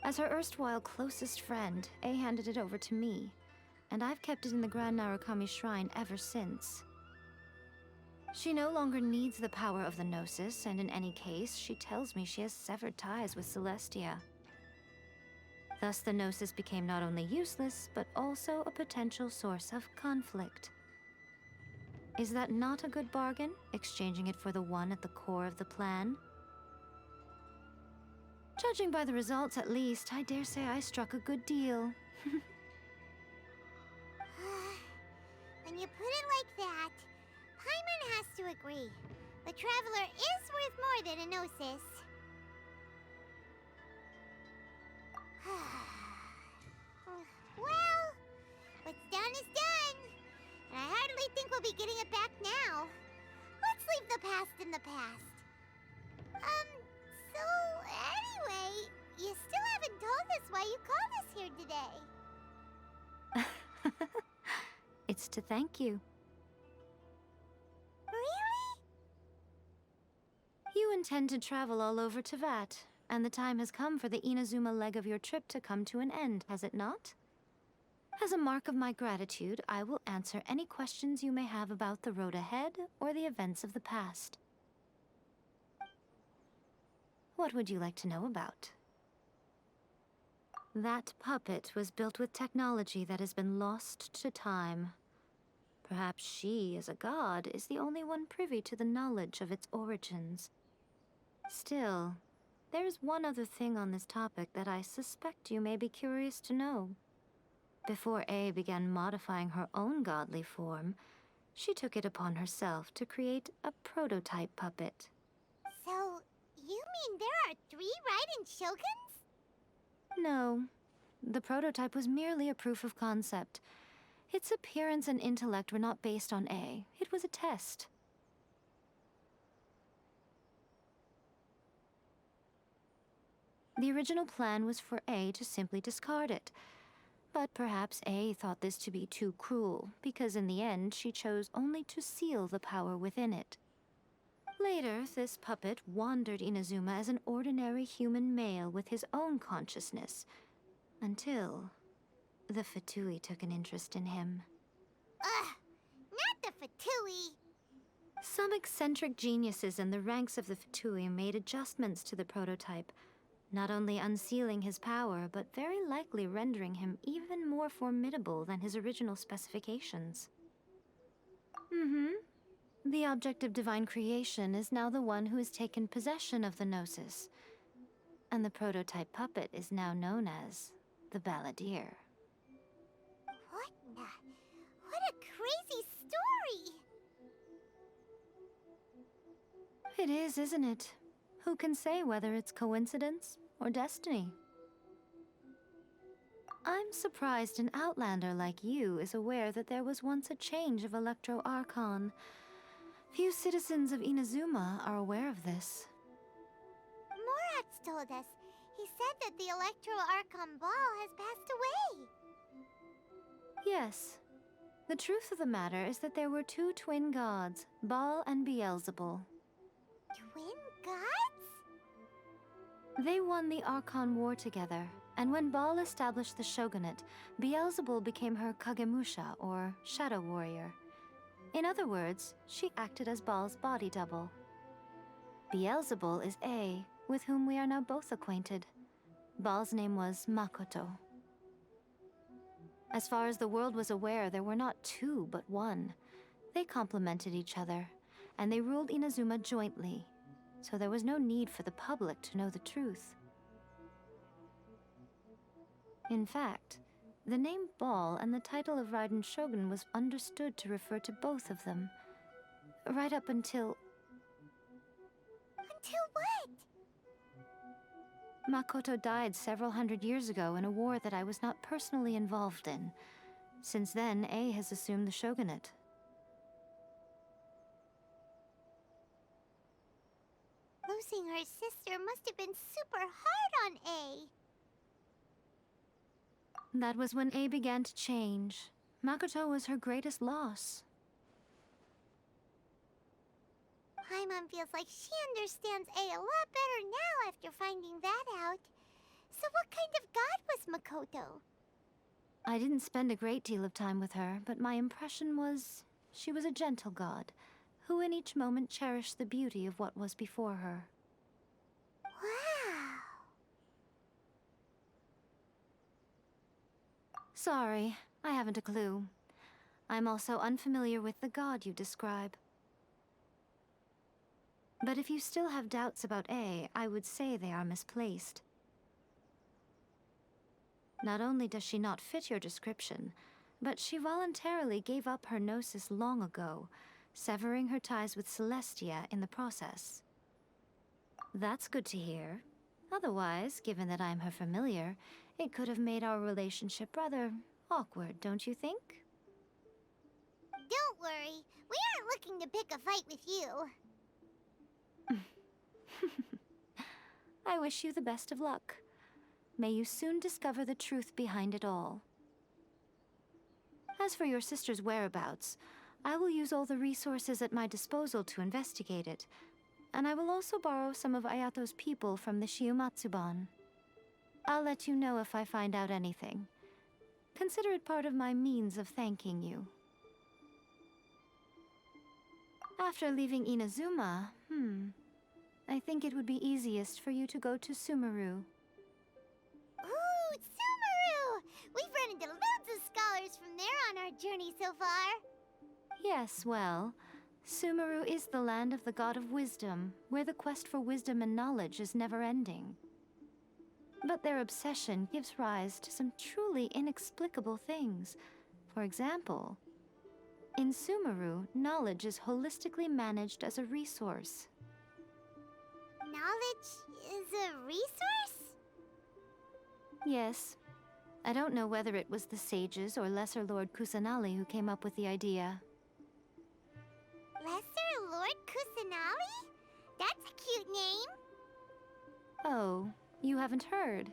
As her erstwhile closest friend, A handed it over to me, and I've kept it in the Grand Narukami Shrine ever since. She no longer needs the power of the Gnosis, and in any case, she tells me she has severed ties with Celestia. Thus, the Gnosis became not only useless, but also a potential source of conflict. Is that not a good bargain, exchanging it for the one at the core of the plan? Judging by the results, at least, I dare say I struck a good deal. When you put it like that, Paimon has to agree. The Traveler is worth more than a Gnosis. Well, what's done is done. And I hardly think we'll be getting it back now. Let's leave the past in the past. So anyway, you still haven't told us why you called us here today. It's to thank you. Really? You intend to travel all over Teyvat, and the time has come for the Inazuma leg of your trip to come to an end, has it not? As a mark of my gratitude, I will answer any questions you may have about the road ahead or the events of the past. What would you like to know about? That puppet was built with technology that has been lost to time. Perhaps she, as a god, is the only one privy to the knowledge of its origins. Still, there's one other thing on this topic that I suspect you may be curious to know. Before A began modifying her own godly form, she took it upon herself to create a prototype puppet. So, you mean there are 3 Raiden Shoguns? No. The prototype was merely a proof of concept. Its appearance and intellect were not based on A. It was a test. The original plan was for A to simply discard it. But perhaps A thought this to be too cruel, because in the end she chose only to seal the power within it. Later, this puppet wandered Inazuma as an ordinary human male with his own consciousness, until the Fatui took an interest in him. Ugh! Not the Fatui! Some eccentric geniuses in the ranks of the Fatui made adjustments to the prototype, not only unsealing his power, but very likely rendering him even more formidable than his original specifications. The object of divine creation is now the one who has taken possession of the Gnosis, and the prototype puppet is now known as the Balladeer. What a crazy story! It is, isn't it? Who can say whether it's coincidence or destiny? I'm surprised an outlander like you is aware that there was once a change of Electro Archon. Few citizens of Inazuma are aware of this. Morax told us. He said that the Electro Archon Ball has passed away. Yes. The truth of the matter is that there were 2 twin gods, Baal and Beelzebul. Twin gods? They won the Archon War together, and when Baal established the shogunate, Beelzebul became her Kagemusha, or shadow warrior. In other words, she acted as Baal's body double. Beelzebul is A, with whom we are now both acquainted. Baal's name was Makoto. As far as the world was aware, there were not 2, but 1. They complemented each other, and they ruled Inazuma jointly, so there was no need for the public to know the truth. In fact, the name Baal and the title of Raiden Shogun was understood to refer to both of them, right up until... Until what? Makoto died several hundred years ago in a war that I was not personally involved in. Since then, A has assumed the shogunate. Losing her sister must have been super hard on A. That was when A began to change. Makoto was her greatest loss. Paimon feels like she understands A a lot better now after finding that out. So what kind of god was Makoto? I didn't spend a great deal of time with her, but my impression was she was a gentle god, who in each moment cherished the beauty of what was before her. Wow. Sorry, I haven't a clue. I'm also unfamiliar with the god you describe. But if you still have doubts about A, I would say they are misplaced. Not only does she not fit your description, but she voluntarily gave up her gnosis long ago, severing her ties with Celestia in the process. That's good to hear. Otherwise, given that I'm her familiar, it could have made our relationship rather awkward, don't you think? Don't worry, we aren't looking to pick a fight with you. I wish you the best of luck. May you soon discover the truth behind it all. As for your sister's whereabouts, I will use all the resources at my disposal to investigate it, and I will also borrow some of Ayato's people from the Shiumatsuban. I'll let you know if I find out anything. Consider it part of my means of thanking you. After leaving Inazuma, I think it would be easiest for you to go to Sumeru. Ooh, Sumeru! We've run into loads of scholars from there on our journey so far. Yes, well, Sumeru is the land of the god of wisdom, where the quest for wisdom and knowledge is never-ending. But their obsession gives rise to some truly inexplicable things. For example, in Sumeru, knowledge is holistically managed as a resource. Knowledge is a resource? Yes. I don't know whether it was the sages or Lesser Lord Kusanali who came up with the idea. Lesser Lord Kusanali? That's a cute name. Oh, you haven't heard.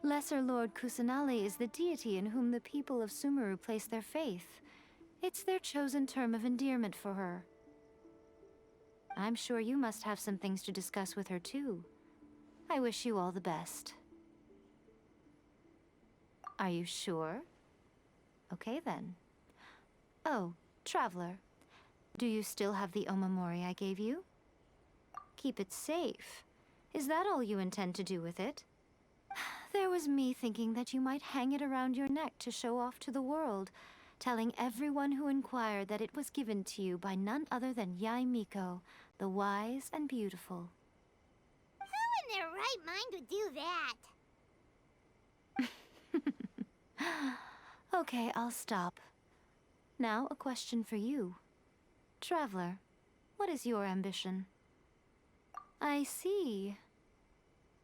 Lesser Lord Kusanali is the deity in whom the people of Sumeru place their faith. It's their chosen term of endearment for her. I'm sure you must have some things to discuss with her too. I wish you all the best. Are you sure? Okay then. Oh, Traveler. Do you still have the omamori I gave you? Keep it safe. Is that all you intend to do with it? There was me thinking that you might hang it around your neck to show off to the world, telling everyone who inquired that it was given to you by none other than Yae Miko, the wise and beautiful. Who in their right mind would do that? Okay, I'll stop. Now, a question for you. Traveler, what is your ambition? I see.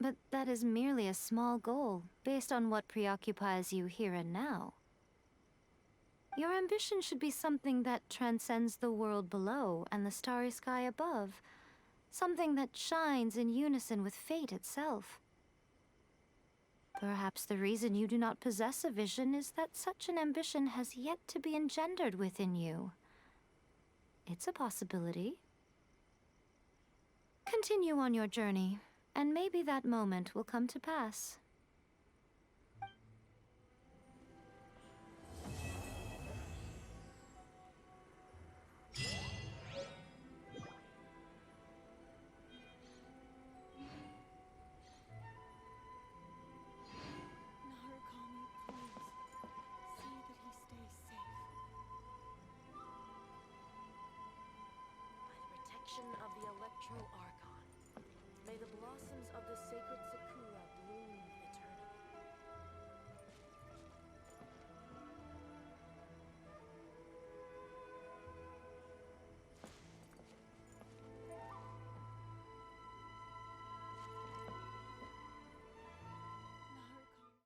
But that is merely a small goal, based on what preoccupies you here and now. Your ambition should be something that transcends the world below and the starry sky above. Something that shines in unison with fate itself. Perhaps the reason you do not possess a vision is that such an ambition has yet to be engendered within you. It's a possibility. Continue on your journey, and maybe that moment will come to pass. Of the Electro Archon. May the blossoms of the sacred